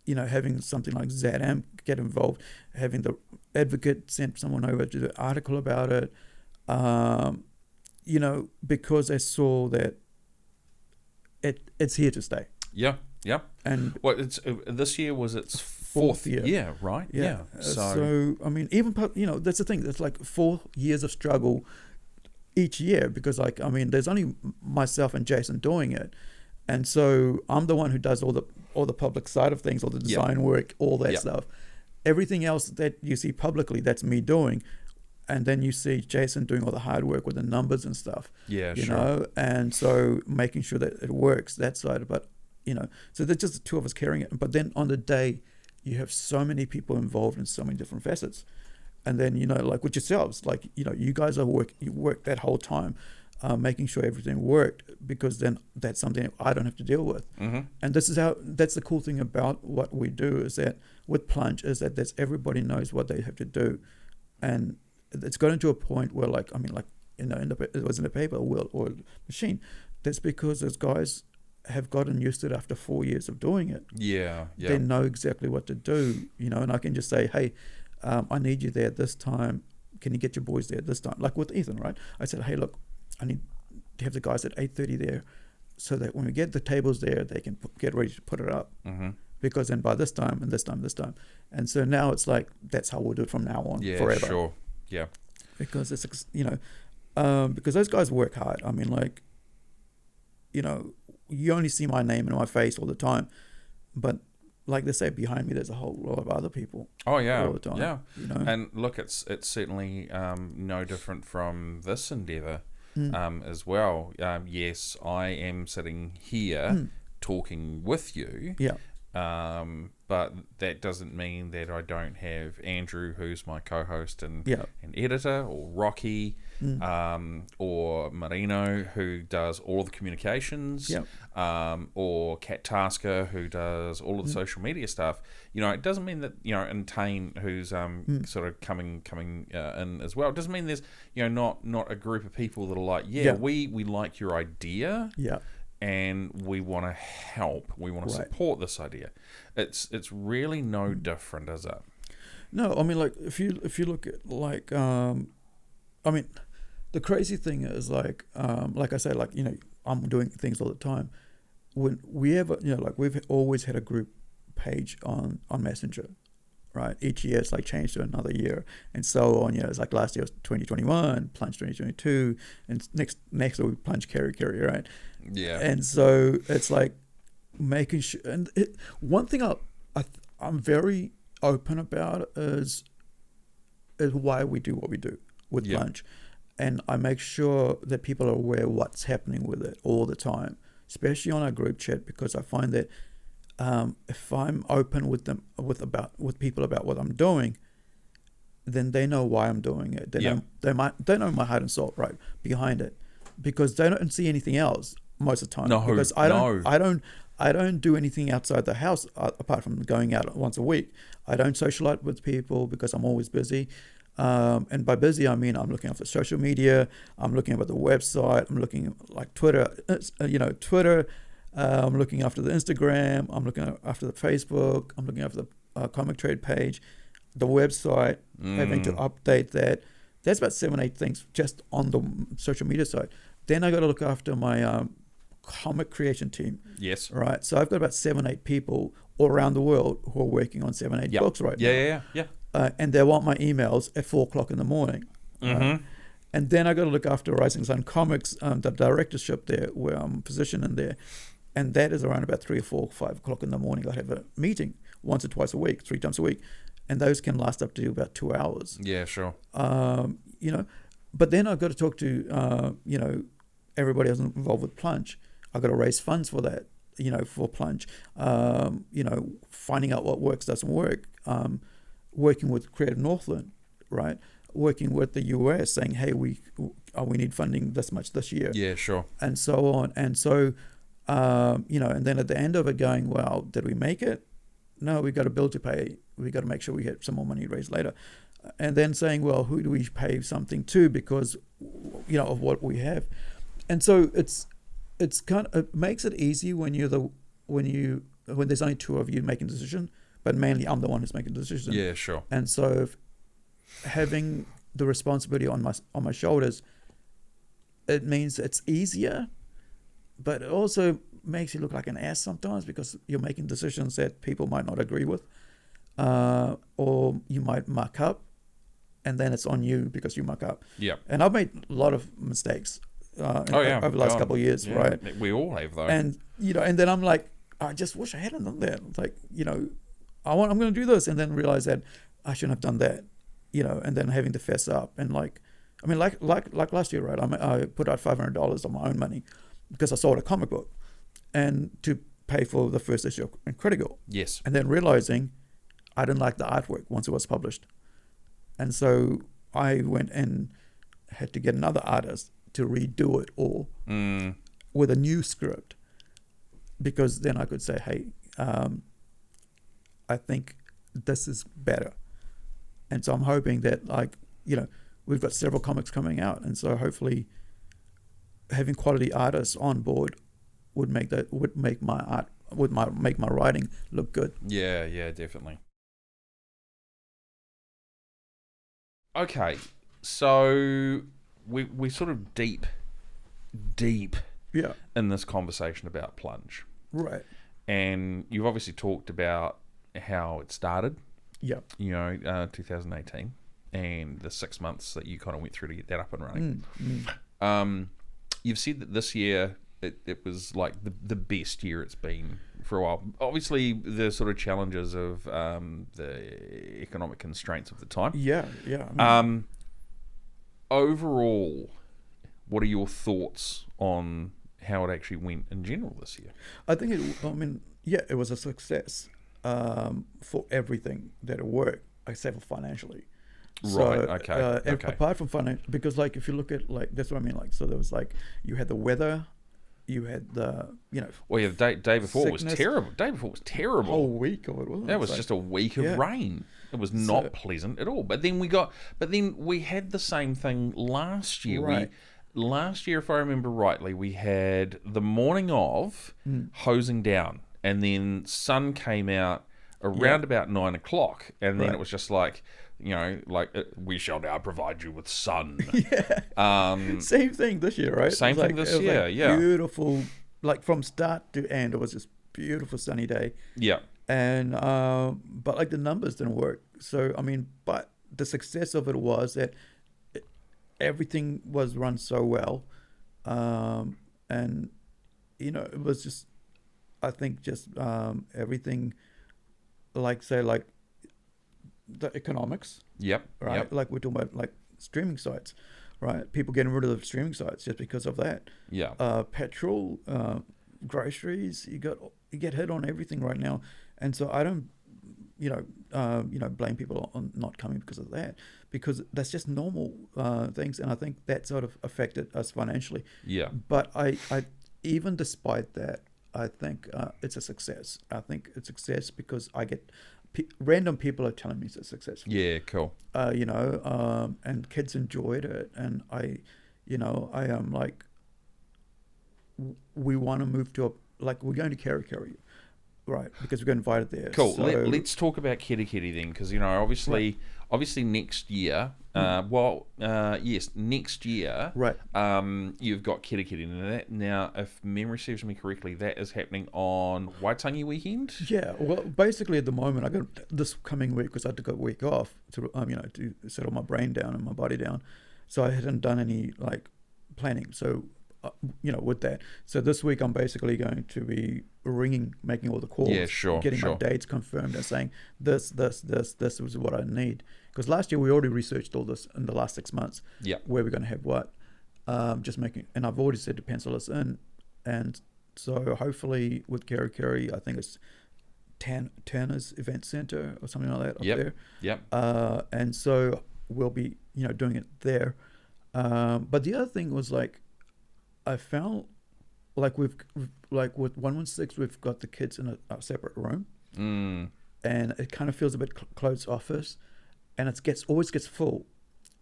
having something like ZAM get involved, having the Advocate sent someone over to do an article about it, because they saw that it's here to stay. Yeah. And this year was its fourth year. Yeah, right. Yeah. So I mean, even that's the thing. It's like 4 years of struggle each year, because there's only myself and Jason doing it, And so I'm the one who does all the public side of things, all the design work, all that stuff. Everything else that you see publicly, that's me doing. And then you see Jason doing all the hard work with the numbers and stuff. Yeah, you sure. know, and so making sure that it works, that side. But, you know, so there's just the two of us carrying it. But then on the day, you have so many people involved in so many different facets. And then, you know, like with yourselves, like, you know, you guys you work that whole time, making sure everything worked, because then that's something I don't have to deal with. Mm-hmm. And that's the cool thing about what we do, is that with Plunge, is that everybody knows what they have to do. And it's gotten to a point where, like, I mean, like, you know, it was in a paper or machine. That's because those guys have gotten used to it after 4 years of doing it. Yeah. They know exactly what to do, you know, and I can just say, hey, I need you there this time. Can you get your boys there this time? Like with Ethan, right? I said, hey, look, I need to have the guys at 8:30 there, so that when we get the tables there, they can get ready to put it up. Mm-hmm. Because then by this time and this time, and so now it's like that's how we'll do it from now on forever. Sure. Yeah. Because it's, you know, because those guys work hard. I mean, like, you know, you only see my name and my face all the time, but like they say, behind me there's a whole lot of other people. Oh yeah, all the time, yeah. You know, and look, it's certainly no different from this endeavour as well. Yes, I am sitting here talking with you. Yeah. But that doesn't mean that I don't have Andrew, who's my co-host and editor, or Rocky, or Marino, who does all the communications, or Kat Tasker, who does all of the social media stuff. You know, it doesn't mean that, you know, and Tane, who's sort of coming in as well. It doesn't mean there's, you know, not a group of people that are like, we like your idea. Yeah. And we want to help. We want to support this idea. It's really no different, is it? No, I mean, like, if you look at, like, I mean, the crazy thing is, like I say, like, you know, I'm doing things all the time. When we ever, you know, like, we've always had a group page on Messenger, right? Each year it's like changed to another year, and so on. You know, it's like last year was 2021, Plunge 2022, and next year we Plunge Carry, right? Yeah. And so it's like making sure. And one thing I'm very open about is why we do what we do with Plunge, and I make sure that people are aware of what's happening with it all the time, especially on our group chat, because I find that if I'm open with them with people about what I'm doing, then they know why I'm doing it. They know my heart and soul right behind it, because they don't see anything else most of the time. Because I don't do anything outside the house apart from going out once a week. I don't socialize with people because I'm always busy. And by busy, I mean I'm looking after social media. I'm looking after the website. I'm looking like Twitter. I'm looking after the Instagram. I'm looking after the Facebook. I'm looking after the comic trade page, the website, having to update that. That's about 7-8 things just on the social media side. Then I got to look after my comic creation team. Yes. Right. So I've got about 7-8 people all around the world who are working on 7-8 books right now. Yeah. And they want my emails at 4:00 in the morning. Right? And then I got to look after Rising Sun Comics, the directorship there, where I'm positioned in there. And that is around about 3 or 4, 5 o'clock in the morning. I have a meeting once or twice a week, 3 times a week. And those can last up to about 2 hours. Yeah, sure. You know, but then I've got to talk to, you know, everybody else involved with Plunge. I've got to raise funds for that, you know, for Plunge. You know, finding out what works, doesn't work. Working with Creative Northland, right? Working with the US, saying, hey, we need funding this much this year. Yeah, sure. And so on. And so, you know, and then at the end of it going, well, did we make it? No, we got a bill to pay. We got to make sure we get some more money raised later. And then saying, well, who do we pay something to, because, you know, of what we have. And so it's kind of, it makes it easy when when there's only two of you making the decision, but mainly I'm the one who's making the decision. Yeah, sure. And so having the responsibility on my shoulders, it means it's easier, but it also makes you look like an ass sometimes, because you're making decisions that people might not agree with, or you might muck up, and then it's on you because you muck up. Yeah. And I've made a lot of mistakes, over the last couple of years, right? We all have though. And and then I'm like, I just wish I hadn't done that. It's like, I'm going to do this, and then realize that I shouldn't have done that, and then having to fess up. And like last year, right? I put out $500 on my own money because I sold a comic book, and to pay for the first issue of Critical. Yes. And then realizing I didn't like the artwork once it was published, and so I went and had to get another artist to redo it all with a new script, because then I could say, hey, I think this is better. And so I'm hoping that, we've got several comics coming out, and so hopefully having quality artists on board would make my writing look good. Yeah, definitely. Okay, so we sort of deep in this conversation about Plunge. Right. And you've obviously talked about how it started. Yeah. 2018, and the 6 months that you kind of went through to get that up and running. You've said that this year it was like the best year it's been for a while. Obviously, the sort of challenges of the economic constraints of the time. Yeah. Overall, what are your thoughts on how it actually went in general this year? I think it was a success for everything that it worked, except for financially. Right. Okay. Apart from financial, because if you look at that's what I mean. So there was you had the weather, you had the Well, yeah, the day before sickness. was terrible. Day before was terrible. Whole week of it, wasn't it? That was just a week of rain. It was not pleasant at all. But then we had the same thing last year. Right. Last year, if I remember rightly, we had the morning of hosing down, and then sun came out around about 9 o'clock, and then it was just we shall now provide you with sun. Same thing this year, right? Same thing this year, yeah. Beautiful, from start to end, it was just beautiful sunny day. Yeah. And but the numbers didn't work. So but the success of it was that everything was run so well, and it was just, I think, just everything, the economics. Yep. Right. Yep. We're talking about streaming sites, right? People getting rid of the streaming sites just because of that. Yeah. Petrol, groceries. You get hit on everything right now, and so I don't, blame people on not coming because of that, because that's just normal things, and I think that sort of affected us financially. Yeah. But I even despite that, I think it's a success. I think it's a success because I get random people are telling me it's a success. Yeah, cool. And kids enjoyed it, and I am we want to move to we're going to Kerikeri, right? Because we got invited there. Cool. So, let's talk about Kerikeri then, because obviously next year. Next year. Right. You've got Kerikeri. Now, if memory serves me correctly, that is happening on Waitangi weekend. Yeah. Well, basically at the moment, I got this coming week because I took a week off to to settle my brain down and my body down, so I hadn't done any planning. So. With that. So this week I'm basically going to be making all the calls, getting my dates confirmed and saying this is what I need. Because last year we already researched all this in the last 6 months. Yeah. Where we're going to have what. Just making, and I've already said to pencil us in. And so hopefully with Kerikeri, I think it's Tanner's Event Center or something like that up there. Yep. And so we'll be, doing it there. But the other thing was I found with 116 we've got the kids in a separate room, and it kind of feels a bit closed office, and it always gets full,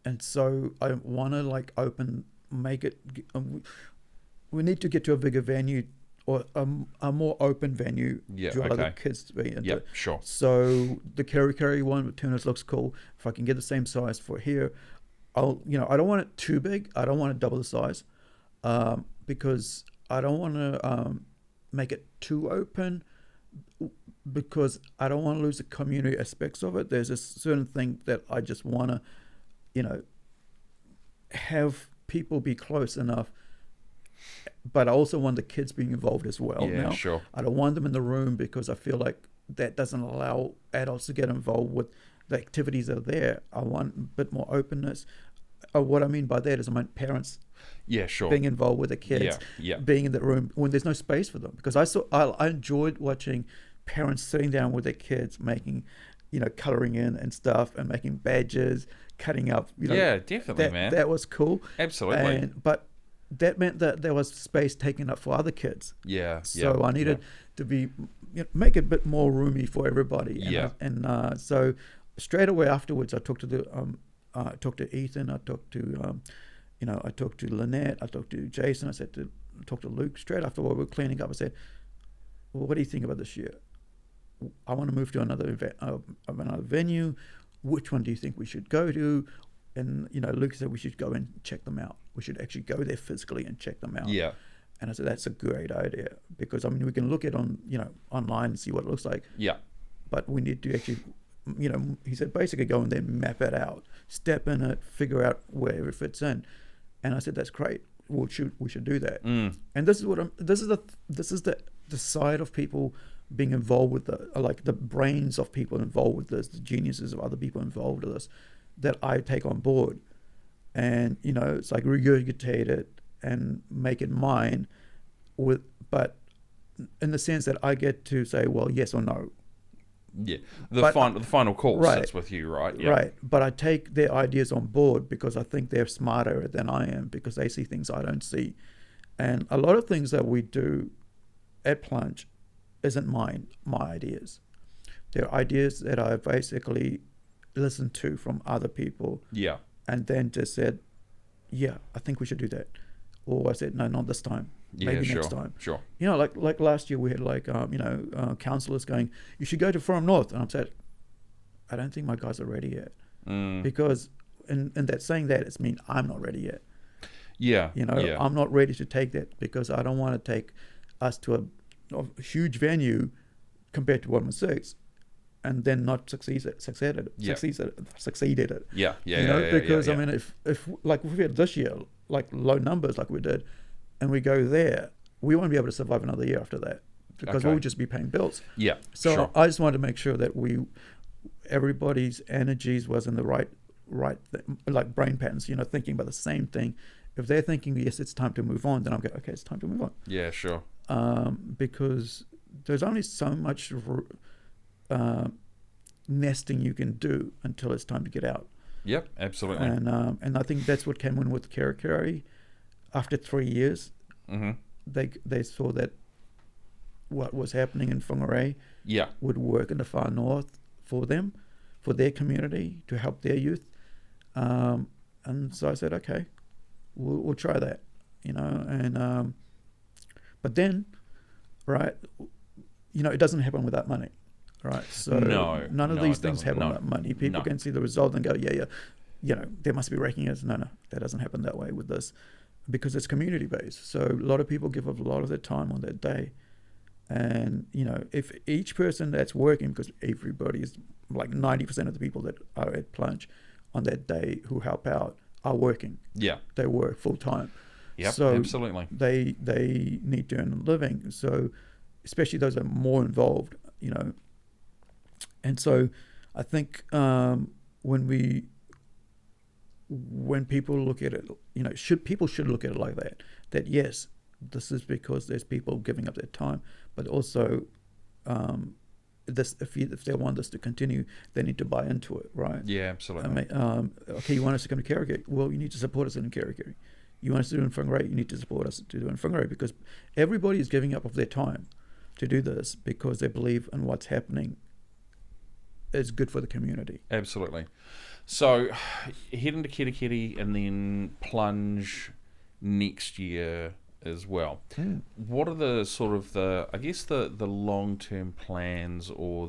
and so I want to make it. We need to get to a bigger venue or a more open venue to allow the kids to be into. Yep, sure. So the Kerikeri one with Turners looks cool. If I can get the same size for here, I don't want it too big. I don't want it double the size. Because I don't want to make it too open, because I don't want to lose the community aspects of it. There's a certain thing that I just want to, have people be close enough but I also want the kids being involved as well. Yeah, now, sure. I don't want them in the room because I feel like that doesn't allow adults to get involved with the activities that are there. I want a bit more openness. What I mean by that is I want parents being involved with the kids, being in the room when there's no space for them. Because I enjoyed watching parents sitting down with their kids, making, coloring in and stuff, and making badges, cutting up. Yeah, definitely, man. That was cool. Absolutely. But that meant that there was space taken up for other kids. Yeah. So I needed to be make it a bit more roomy for everybody. And so straight away afterwards, I talked to Ethan. I talked to I talked to Lynette. I talked to Jason. I talked to Luke. Straight after we were cleaning up, I said, "Well, what do you think about this year? I want to move to another venue. Which one do you think we should go to?" And Luke said we should go and check them out. We should actually go there physically and check them out. Yeah. And I said that's a great idea, because we can look at online and see what it looks like. Yeah. But we need to actually, he said basically go in there, map it out, step in it, figure out where it fits in. And I said that's great. We should do that. And this is the side of people being involved with the brains of people involved with this, the geniuses of other people involved with this, that I take on board, and it's like regurgitate it and make it mine, but in the sense that I get to say, well, yes or no. Yeah, the final call sits with you, right? Yeah. Right, but I take their ideas on board because I think they're smarter than I am, because they see things I don't see, and a lot of things that we do at Plunge isn't my ideas. They're ideas that I basically listened to from other people. Yeah. And then just said, yeah, I think we should do that. Or I said, no, not this time. Maybe next time. Sure. Like last year we had councillors going, you should go to Forum North. And I said, I don't think my guys are ready yet. Because in that saying that, it's mean I'm not ready yet. Yeah. I'm not ready to take that, because I don't want to take us to a huge venue compared to 116 and then not succeeded it. Yeah. Because I mean, if like we had this year, like low numbers like we did, and we go there, we won't be able to survive another year after that, because we'll just be paying bills. Yeah. So sure. I just wanted to make sure that everybody's energies was in the right like brain patterns, thinking about the same thing. If they're thinking, yes, it's time to move on, then I'm going, okay, it's time to move on. Yeah, sure. Because there's only so much nesting you can do until it's time to get out. Yep, absolutely. And I think that's what came in with Kerikeri. After 3 years, they saw that what was happening in Whangarei would work in the far north for them, for their community, to help their youth. And so I said, okay, we'll try that, and but then, right, it doesn't happen without money, right? So none of these things happen without money. People can see the result and go, they must be raking us. No, that doesn't happen that way with this, because it's community based. So a lot of people give up a lot of their time on that day, and if each person that's working, because everybody is like 90% of the people that are at Plunge on that day who help out are working. Yeah, they work full time. Yeah, so absolutely. They need to earn a living. So especially those that are more involved, And so I think when people look at it, people should look at it like that. That yes, this is because there's people giving up their time, but also if they want this to continue, they need to buy into it, right? Yeah, absolutely. Okay, you want us to come to Kerikeri? Well, you need to support us in Kerikeri. You want us to do in Whangarei? You need to support us to do in Whangarei, because everybody is giving up of their time to do this because they believe in what's happening is good for the community. Absolutely. So, heading to Kerikeri and then Plunge next year as well. What are the sort of the long-term plans, or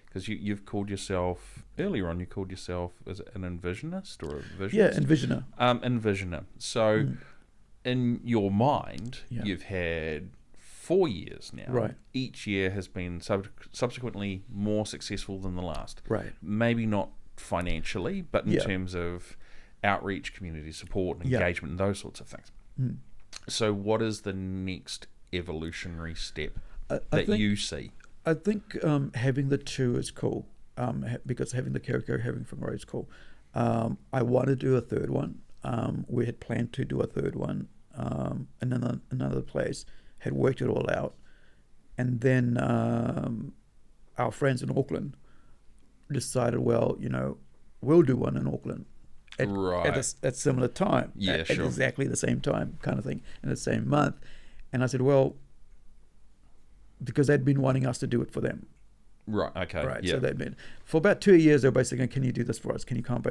because you've called yourself earlier on, is it an envisionist or a visionist? Yeah, envisioner. Envisioner. So in your mind, you've had 4 years now. Right. Each year has been subsequently more successful than the last. Right. Maybe not financially, but in terms of outreach, community support, and engagement, and those sorts of things. So what is the next evolutionary step I that think, you see? I think having the two is cool, because having the Whangarei, having Whangarei is cool. I want to do a third one. We had planned to do a third one, and then another place had worked it all out, and then our friends in Auckland decided, well, we'll do one in Auckland at similar time, at exactly the same time, kind of thing, in the same month. And I said, well, because they'd been wanting us to do it for them. Right. Okay. Right. Yeah. So they'd been for about 2 years. They were basically going, "Can you do this for us? Can you come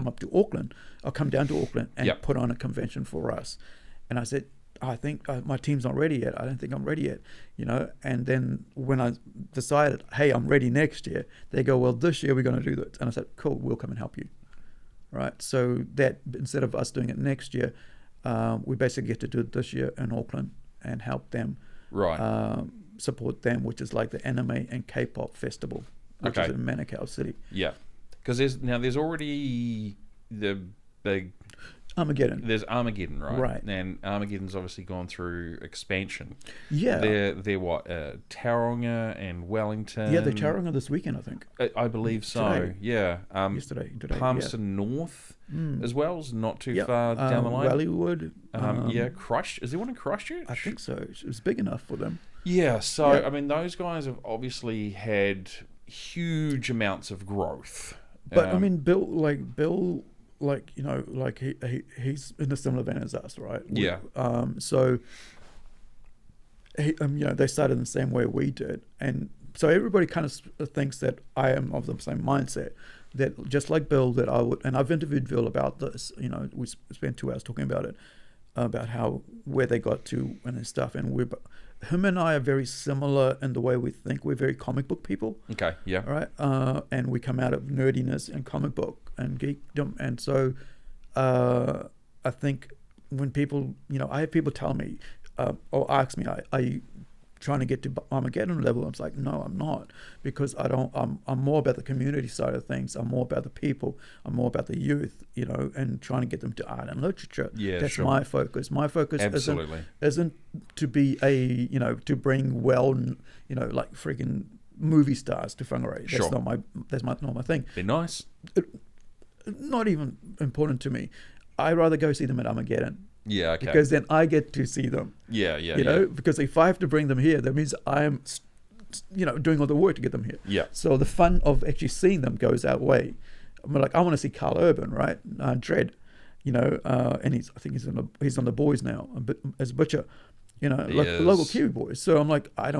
up to Auckland, or come down to Auckland and put on a convention for us?" And I said, "I think my team's not ready yet. I don't think I'm ready yet." And then when I decided, "Hey, I'm ready next year," they go, "Well, this year we're going to do this." And I said, "Cool, we'll come and help you." Right. So that instead of us doing it next year, we basically get to do it this year in Auckland and help them. Right. Support them, which is like the anime and K-pop festival, which is in Manukau City. Yeah, because there's already the big Armageddon. There's Armageddon, right? Right. And Armageddon's obviously gone through expansion. Yeah. They're what, Tauranga and Wellington. Yeah, they're Tauranga this weekend, I think. I believe so. Today. Yeah. Today. Palmerston North as well is not too far down the line. Wellingwood. Is there one in Christchurch? I think so. It was big enough for them. Yeah. So I mean, those guys have obviously had huge amounts of growth. But I mean, Bill, he's in a similar vein as us, right? Yeah. So they started in the same way we did, and so everybody kind of thinks that I am of the same mindset. That just like Bill, that I would, and I've interviewed Bill about this. We spent 2 hours talking about it, about where they got to and his stuff, and him and I are very similar in the way we think. We're very comic book people. Okay, yeah. Right? And we come out of nerdiness and comic book and geekdom. And so I think when people, I have people tell me or ask me, are you trying to get to Armageddon level? I'm like, no, I'm not, because I'm more about the community side of things. I'm more about the people. I'm more about the youth, and trying to get them to art and literature. Yeah, that's sure. my focus. My focus Absolutely. isn't to be to bring like freaking movie stars to Whangarei. Sure. That's not my thing. They're nice. Not even important to me. I'd rather go see them at Armageddon. Yeah, okay. Because then I get to see them. Yeah. Because if I have to bring them here, that means I'm, doing all the work to get them here. Yeah. So the fun of actually seeing them goes our way. I want to see Carl Urban, right? Dredd, and I think he's on the Boys now, as Butcher, like the local Kiwi Boys. So I'm like, I'm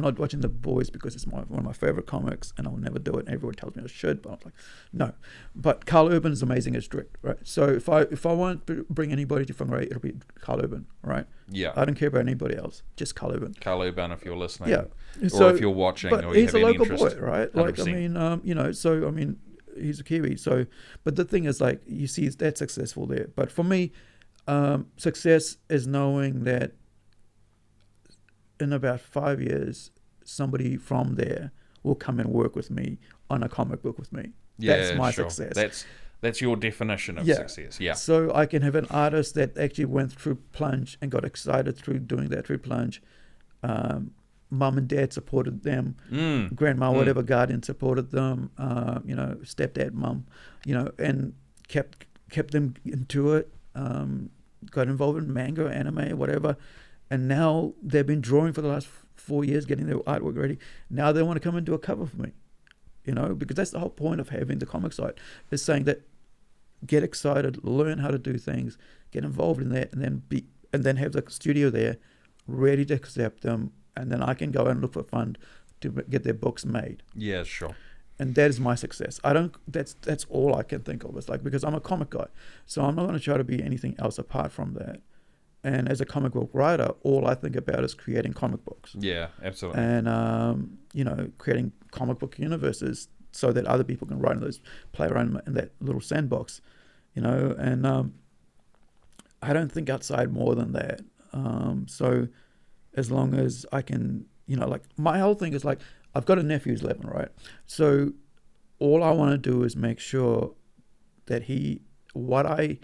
not watching the Boys because it's one of my favorite comics, and I'll never do it. And everyone tells me I should, but I'm like, no. But Carl Urban is amazing as Dredd, right? So if I want to bring anybody to Whangarei, it'll be Carl Urban, right? Yeah. I don't care about anybody else, just Carl Urban. Carl Urban, if you're listening, yeah. Or if you're watching, but or you he's have a any local interest. boy, right? 100%. He's a Kiwi. So, but the thing is, like, you see, that's successful there. But for me, success is knowing that in about 5 years, somebody from there will come and work with me on a comic book with me. Yeah, that's my sure. success. That's your definition of success. Yeah. So I can have an artist that actually went through Plunge and got excited through doing that through Plunge. Mum and dad supported them. Grandma, whatever guardian supported them. Stepdad, mum, and kept them into it. Got involved in manga, anime, whatever. And now they've been drawing for the last 4 years, getting their artwork ready. Now they want to come and do a cover for me, because that's the whole point of having the comic site, is saying that get excited, learn how to do things, get involved in that, and then have the studio there ready to accept them, and then I can go and look for fund to get their books made. Yeah, sure. And that is my success. That's all I can think of. It's like, because I'm a comic guy, so I'm not going to try to be anything else apart from that. And as a comic book writer, all I think about is creating comic books. Yeah, absolutely. And, creating comic book universes so that other people can write in those, play around in that little sandbox, and I don't think outside more than that. So as long as I can, like, my whole thing is like, I've got a nephew who's 11, right? So all I want to do is make sure that what I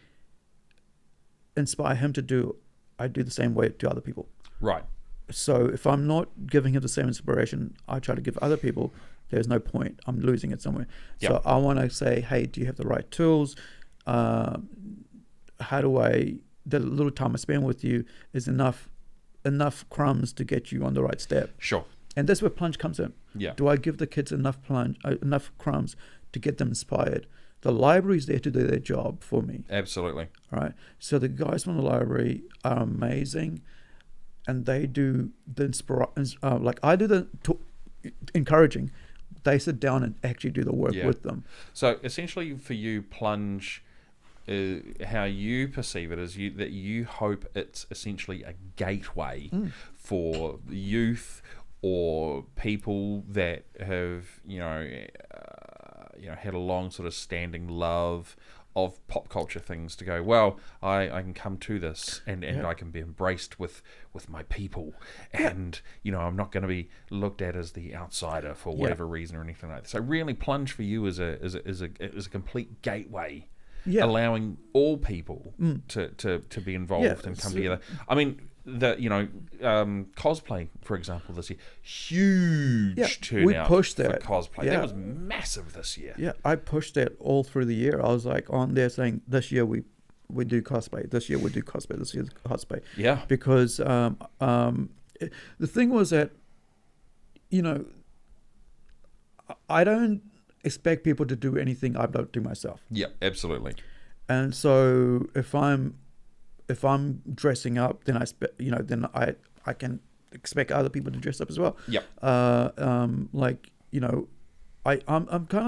inspire him to do, I do the same way to other people. Right. So if I'm not giving him the same inspiration I try to give other people, there's no point. I'm losing it somewhere. Yep. So I want to say, hey, do you have the right tools? How do the little time I spend with you is enough crumbs to get you on the right step. Sure. And that's where Plunge comes in. Yeah. Do I give the kids enough crumbs to get them inspired? The library's there to do their job for me. Absolutely. Right. So the guys from the library are amazing, and they do the like I do the encouraging. They sit down and actually do the work with them. So essentially, for you, Plunge, how you perceive it is that you hope it's essentially a gateway for youth or people that have had a long sort of standing love of pop culture things to go, well, I can come to this and I can be embraced with my people, and I'm not going to be looked at as the outsider for whatever reason or anything like that. So really, Plunge for you is a complete gateway, allowing all people to be involved and come together. I mean, cosplay, for example, this year, huge turnout. We pushed that for cosplay. That was massive this year. Yeah, I pushed that all through the year. I was like on there saying, this year we do cosplay. This year we do cosplay. This year cosplay. Yeah. Because the thing was that, I don't expect people to do anything I don't do myself. Yeah, absolutely. And so if I'm dressing up, then I can expect other people to dress up as well. Yep. I'm kind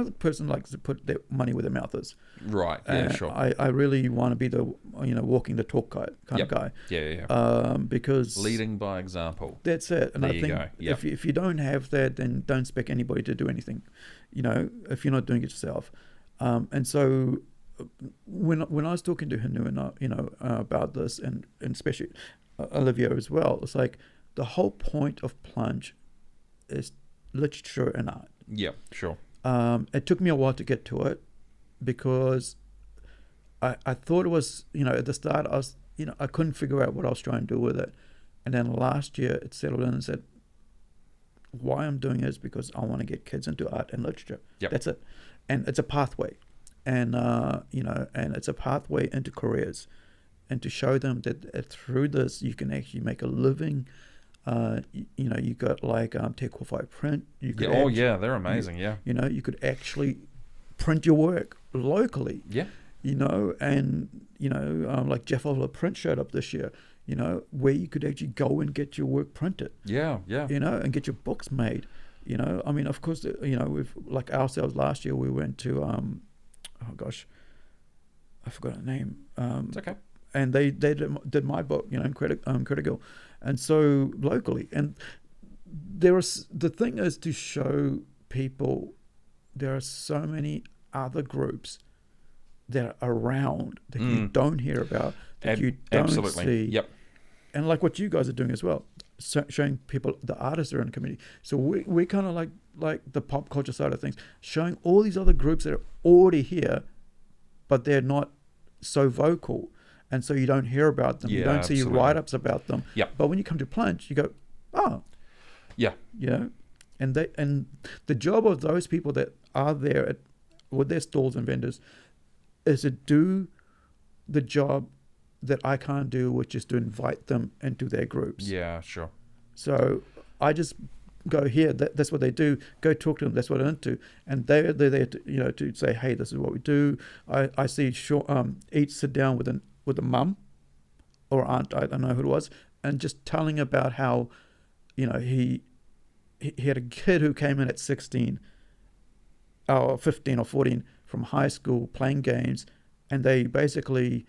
of the person likes to put their money where their mouth is. Right. Yeah. Sure. I really want to be the walking the talk kind of guy. Yeah. Because leading by example. That's it. And there I think if you don't have that, then don't expect anybody to do anything. If you're not doing it yourself. And so when I was talking to Hinu and about this, and especially Olivia as well, it's like the whole point of Plunge is literature and art. Yeah, sure. It took me a while to get to it because I thought it was, at the start I couldn't figure out what I was trying to do with it, and then last year it settled in and said, why I'm doing it is because I want to get kids into art and literature. Yep. That's it, and it's a pathway. And and it's a pathway into careers, and to show them that through this you can actually make a living. You got like tech qualified print. You could they're amazing. You could actually print your work locally. Yeah. Like Jeff Oliver Print showed up this year. Where you could actually go and get your work printed. Yeah. And get your books made. I mean, of course, we've like ourselves last year we went to oh gosh, I forgot her name. It's okay. And they did my book, Critical, and so locally. And the thing is to show people there are so many other groups that are around that you don't hear about, that you don't see. Yep. And like what you guys are doing as well, showing people the artists that are in the community. So we kind of like the pop culture side of things, showing all these other groups that are already here, but they're not so vocal, and so you don't hear about them. You don't see write-ups about them. Yeah. But when you come to Plunge, you go, oh, yeah, and the job of those people that are there with their stalls and vendors is to do the job that I can't do, which is to invite them into their groups. Yeah, sure. So I just go here. That's what they do. Go talk to them. That's what they're into, and they're there to to say, hey, this is what we do. I see each sit down with a mum or aunt, I don't know who it was, and just telling about how he had a kid who came in at 16 or 15 or 14 from high school playing games, and they basically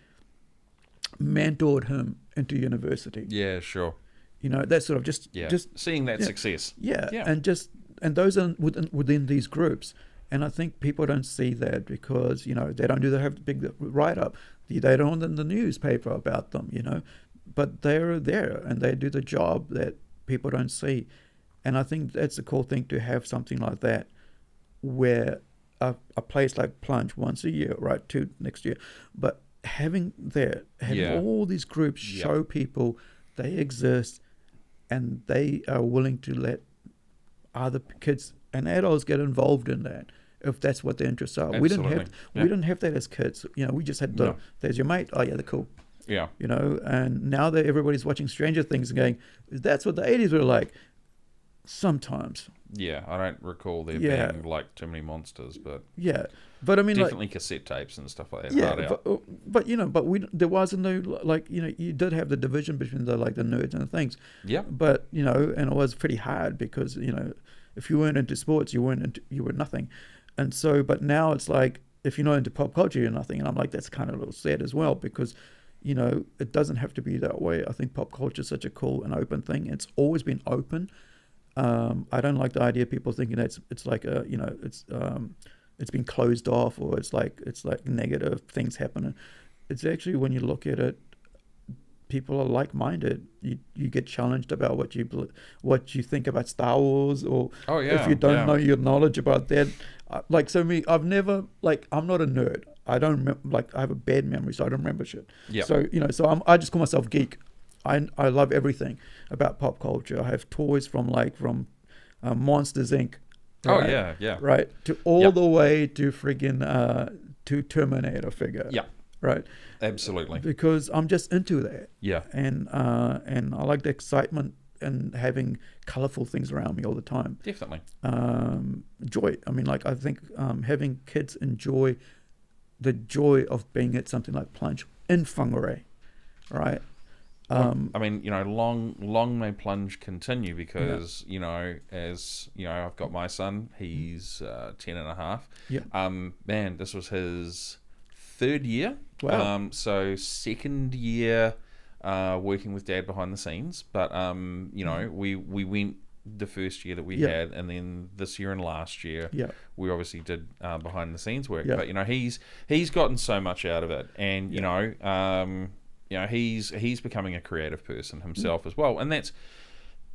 mentored him into university. Yeah, sure. That sort of just seeing that success. Yeah. And those are within these groups. And I think people don't see that because, they don't have the big write-up. They don't in the newspaper about them, But they're there and they do the job that people don't see. And I think that's a cool thing to have something like that where a place like Plunge once a year, right, 2 next year, but having all these groups show people they exist, and they are willing to let other kids and adults get involved in that if that's what their interests are. Absolutely. We didn't have that as kids. We just had there's your mate. Oh yeah, they're cool. Yeah. And now that everybody's watching Stranger Things and going, that's what the 80s were like. Sometimes. Yeah, I don't recall there being like too many monsters, but but I mean, definitely cassette tapes and stuff like that. Yeah, but there wasn't no you did have the division between the nerds and the things. Yeah. But and it was pretty hard because if you weren't into sports, you were nothing, and so but now it's like if you're not into pop culture, you're nothing, and I'm like that's kind of a little sad as well because it doesn't have to be that way. I think pop culture is such a cool and open thing. It's always been open. I don't like the idea of people thinking that it's like it's been closed off or it's like negative things happening. It's actually, when you look at it, people are like-minded. You get challenged about what you think about Star Wars, or if you don't know your knowledge about that. I've never I'm not a nerd. I don't I have a bad memory, so I don't remember shit. Yeah. So I just call myself geek. I love everything about pop culture. I have toys from Monsters Inc. Right? Oh yeah. Right, to all the way to friggin' to Terminator figure. Yeah. Right. Absolutely. Because I'm just into that. Yeah. And I like the excitement and having colorful things around me all the time. Definitely. Joy. I mean, I think having kids enjoy the joy of being at something like Plunge in Whangarei, right? I mean, long may Plunge continue because, as I've got my son, he's 10 and a half. Yeah. Man, this was his 3rd year. Wow. So 2nd year working with Dad behind the scenes. But, we went the first year that we had, and then this year and last year, we obviously did behind the scenes work. But, he's gotten so much out of it. And, he's becoming a creative person himself as well, and that's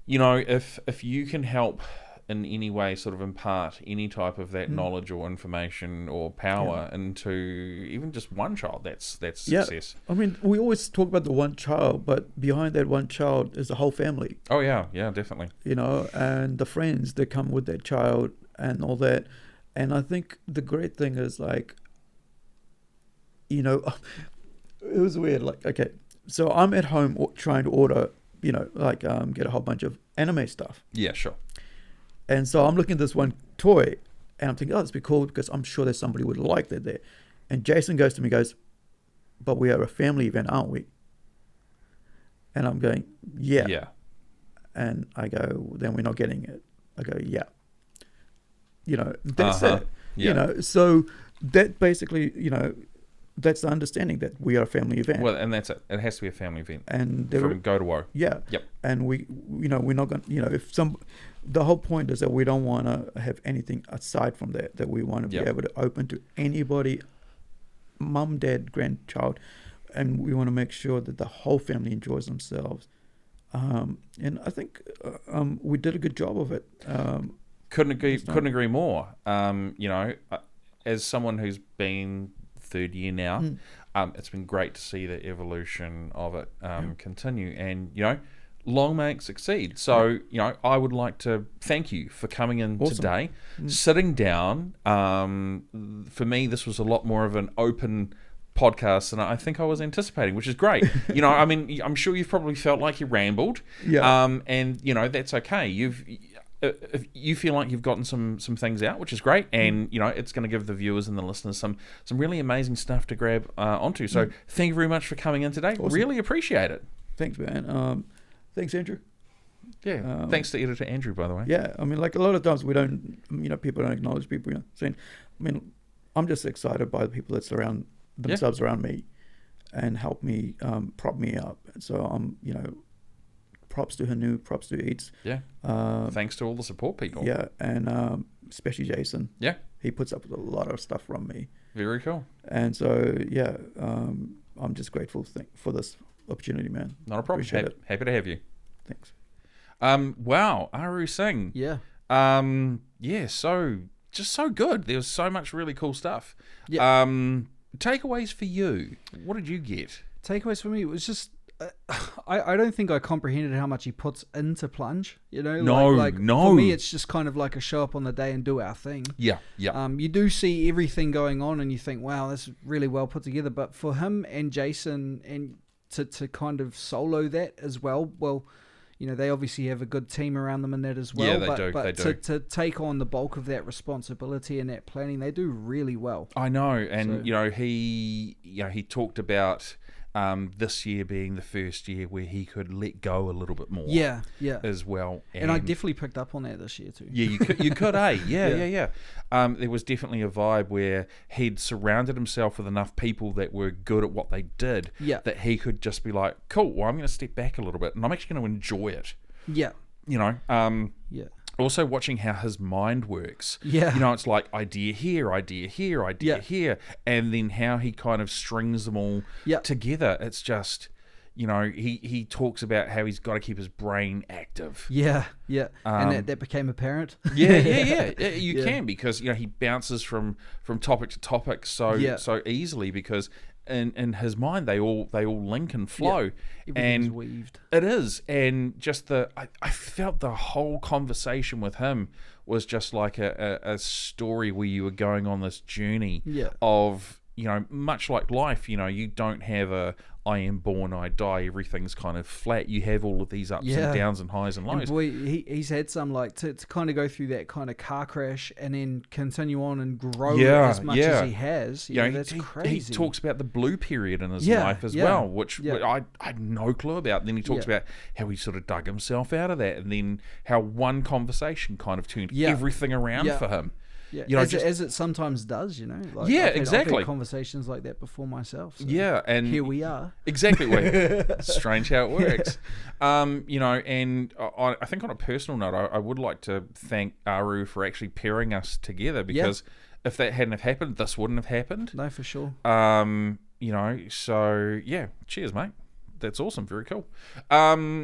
if you can help in any way sort of impart any type of that knowledge or information or power into even just one child, that's success. I mean, we always talk about the one child, but behind that one child is the whole family. Oh yeah, definitely. And the friends that come with that child and all that. And I think the great thing is it was weird. Okay, so I'm at home trying to order, get a whole bunch of anime stuff. Yeah, sure. And so I'm looking at this one toy, and I'm thinking, oh, this would be cool because I'm sure there's somebody who would like that there. And Jason goes to me, but we are a family event, aren't we? And I'm going, yeah. Yeah. And I go, then we're not getting it. I go, yeah. That's it. Yeah. So that basically, that's the understanding that we are a family event. Well, and that's it. It has to be a family event. And from go to woe. Yeah. Yep. And we're not going to, the whole point is that we don't want to have anything aside from that we want to be able to open to anybody, mum, dad, grandchild, and we want to make sure that the whole family enjoys themselves. And I think we did a good job of it. Couldn't agree more. As someone who's been 3rd year now, it's been great to see the evolution of it continue, and long may it succeed. So I would like to thank you for coming in today, sitting down. For me, this was a lot more of an open podcast than I think I was anticipating, which is great. I mean, I'm sure you've probably felt like you rambled, and that's okay. If you feel like you've gotten some things out, which is great, and it's going to give the viewers and the listeners some really amazing stuff to grab onto. So thank you very much for coming in today. Awesome. Really appreciate it. Thanks, man. Thanks, Andrew. Yeah. Thanks to editor Andrew, by the way. Yeah. I mean, a lot of times we don't, people don't acknowledge people. Saying, I mean, I'm just excited by the people that surround themselves around me, and help me prop me up. So I'm, props to Hanu, props to Eats. Yeah. Thanks to all the support people. Yeah, and especially Jason. Yeah. He puts up with a lot of stuff from me. Very cool. And so, I'm just grateful for this opportunity, man. Not a problem. Happy to have you. Thanks. Wow, Aru Singh. Yeah. So good. There was so much really cool stuff. Yeah. takeaways for you. What did you get? Takeaways for me, it was just I don't think I comprehended how much he puts into Plunge. No. For me, it's just kind of like a show up on the day and do our thing. Yeah. You do see everything going on, and you think, wow, that's really well put together. But for him and Jason, and to kind of solo that as well, they obviously have a good team around them in that as well. Yeah, they do. But to take on the bulk of that responsibility and that planning, they do really well. I know, and he talked about this year being the first year where he could let go a little bit more. Yeah. As well. And I definitely picked up on that this year too. Yeah, you could, eh? Yeah. There was definitely a vibe where he'd surrounded himself with enough people that were good at what they did. Yeah. That he could just be like, cool, well, I'm going to step back a little bit and I'm actually going to enjoy it. Yeah. Yeah. Also watching how his mind works. Yeah. It's like idea here, here, and then how he kind of strings them all together. It's just, he talks about how he's got to keep his brain active. Yeah. And that became apparent. Yeah. You can, because, he bounces from topic to topic so easily, because in his mind they all link and flow. Everything's weaved. It is. And just I felt the whole conversation with him was just like a story where you were going on this journey of, much like life, you don't have a I am born, I die, everything's kind of flat. You have all of these ups and downs and highs and lows. And boy, he's had some, like, to kind of go through that kind of car crash and then continue on and grow as much as he has. That's crazy. He talks about the blue period in his life as well, which I had no clue about. Then he talks about how he sort of dug himself out of that, and then how one conversation kind of turned everything around for him. Yeah, as it sometimes does, Like, exactly. I've had conversations like that before myself. So and here we are. Exactly. Strange how it works. And I think on a personal note, I would like to thank Aru for actually pairing us together, because if that hadn't have happened, this wouldn't have happened. No, for sure. So cheers, mate. That's awesome. Very cool.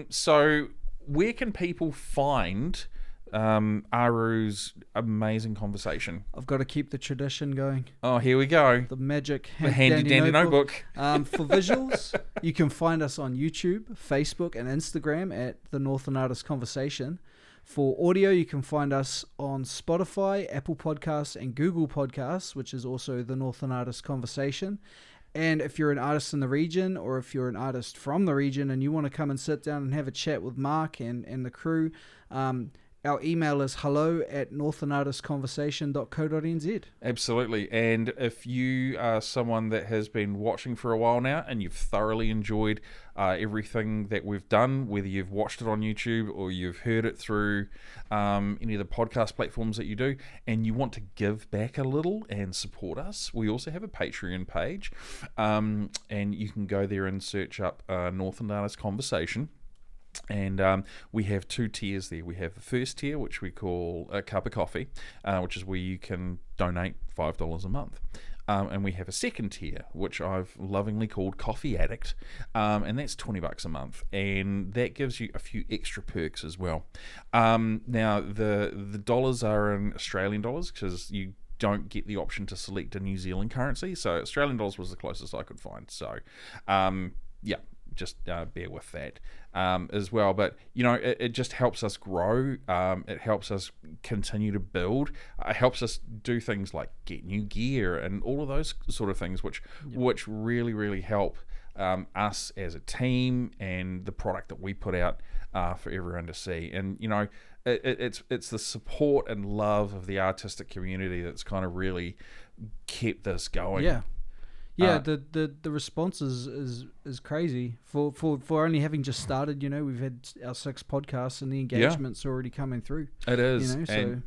So where can people find Aru's amazing conversation? I've got to keep the tradition going. Oh, here we go. The magic handy dandy notebook. For visuals, you can find us on YouTube, Facebook, and Instagram at the Northland Artist Conversation. For audio, you can find us on Spotify, Apple Podcasts, and Google Podcasts, which is also the Northland Artist Conversation. And if you're an artist in the region, or if you're an artist from the region and you want to come and sit down and have a chat with Mark and the crew, our email is hello@northlandartistconversation.co.nz. Absolutely. And if you are someone that has been watching for a while now and you've thoroughly enjoyed everything that we've done, whether you've watched it on YouTube or you've heard it through any of the podcast platforms that you do, and you want to give back a little and support us, we also have a Patreon page. And you can go there and search up Northland Artist Conversation. And we have two tiers there. We have the first tier, which we call a cup of coffee, which is where you can donate $5 a month. And we have a second tier, which I've lovingly called Coffee Addict, and that's $20 a month, and that gives you a few extra perks as well. Now the dollars are in Australian dollars, because you don't get the option to select a New Zealand currency, so Australian dollars was the closest I could find. So just bear with that as well. But it just helps us grow. It helps us continue to build. It helps us do things like get new gear and all of those sort of things, which really, really help us as a team and the product that we put out for everyone to see. And it's the support and love of the artistic community that's kind of really kept this going. Yeah, the response is crazy for only having just started. We've had our 6 podcasts and the engagement's already coming through. It is, and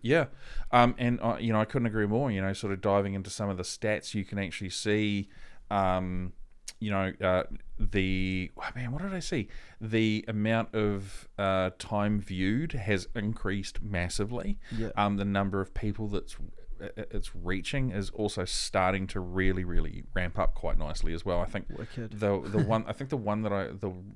I couldn't agree more. Sort of diving into some of the stats, you can actually see, what did I see? The amount of time viewed has increased massively. Yeah. The number of people it's reaching is also starting to really, really ramp up quite nicely as well. I think Wicked. the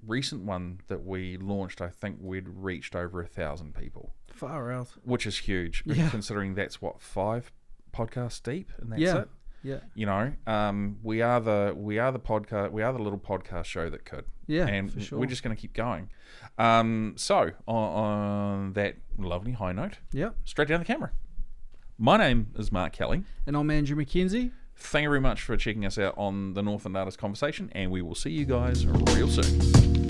recent one that we launched, I think we'd reached over 1,000 people. Far out. Which is huge, considering that's 5 podcasts deep, and that's it. Yeah. You know, we are the podcast. We are the little podcast show that could. Yeah, and for sure. we're just going to keep going. So on that lovely high note, straight down the camera. My name is Mark Kelly. And I'm Andrew McKenzie. Thank you very much for checking us out on the Northland Artist Conversation, and we will see you guys real soon.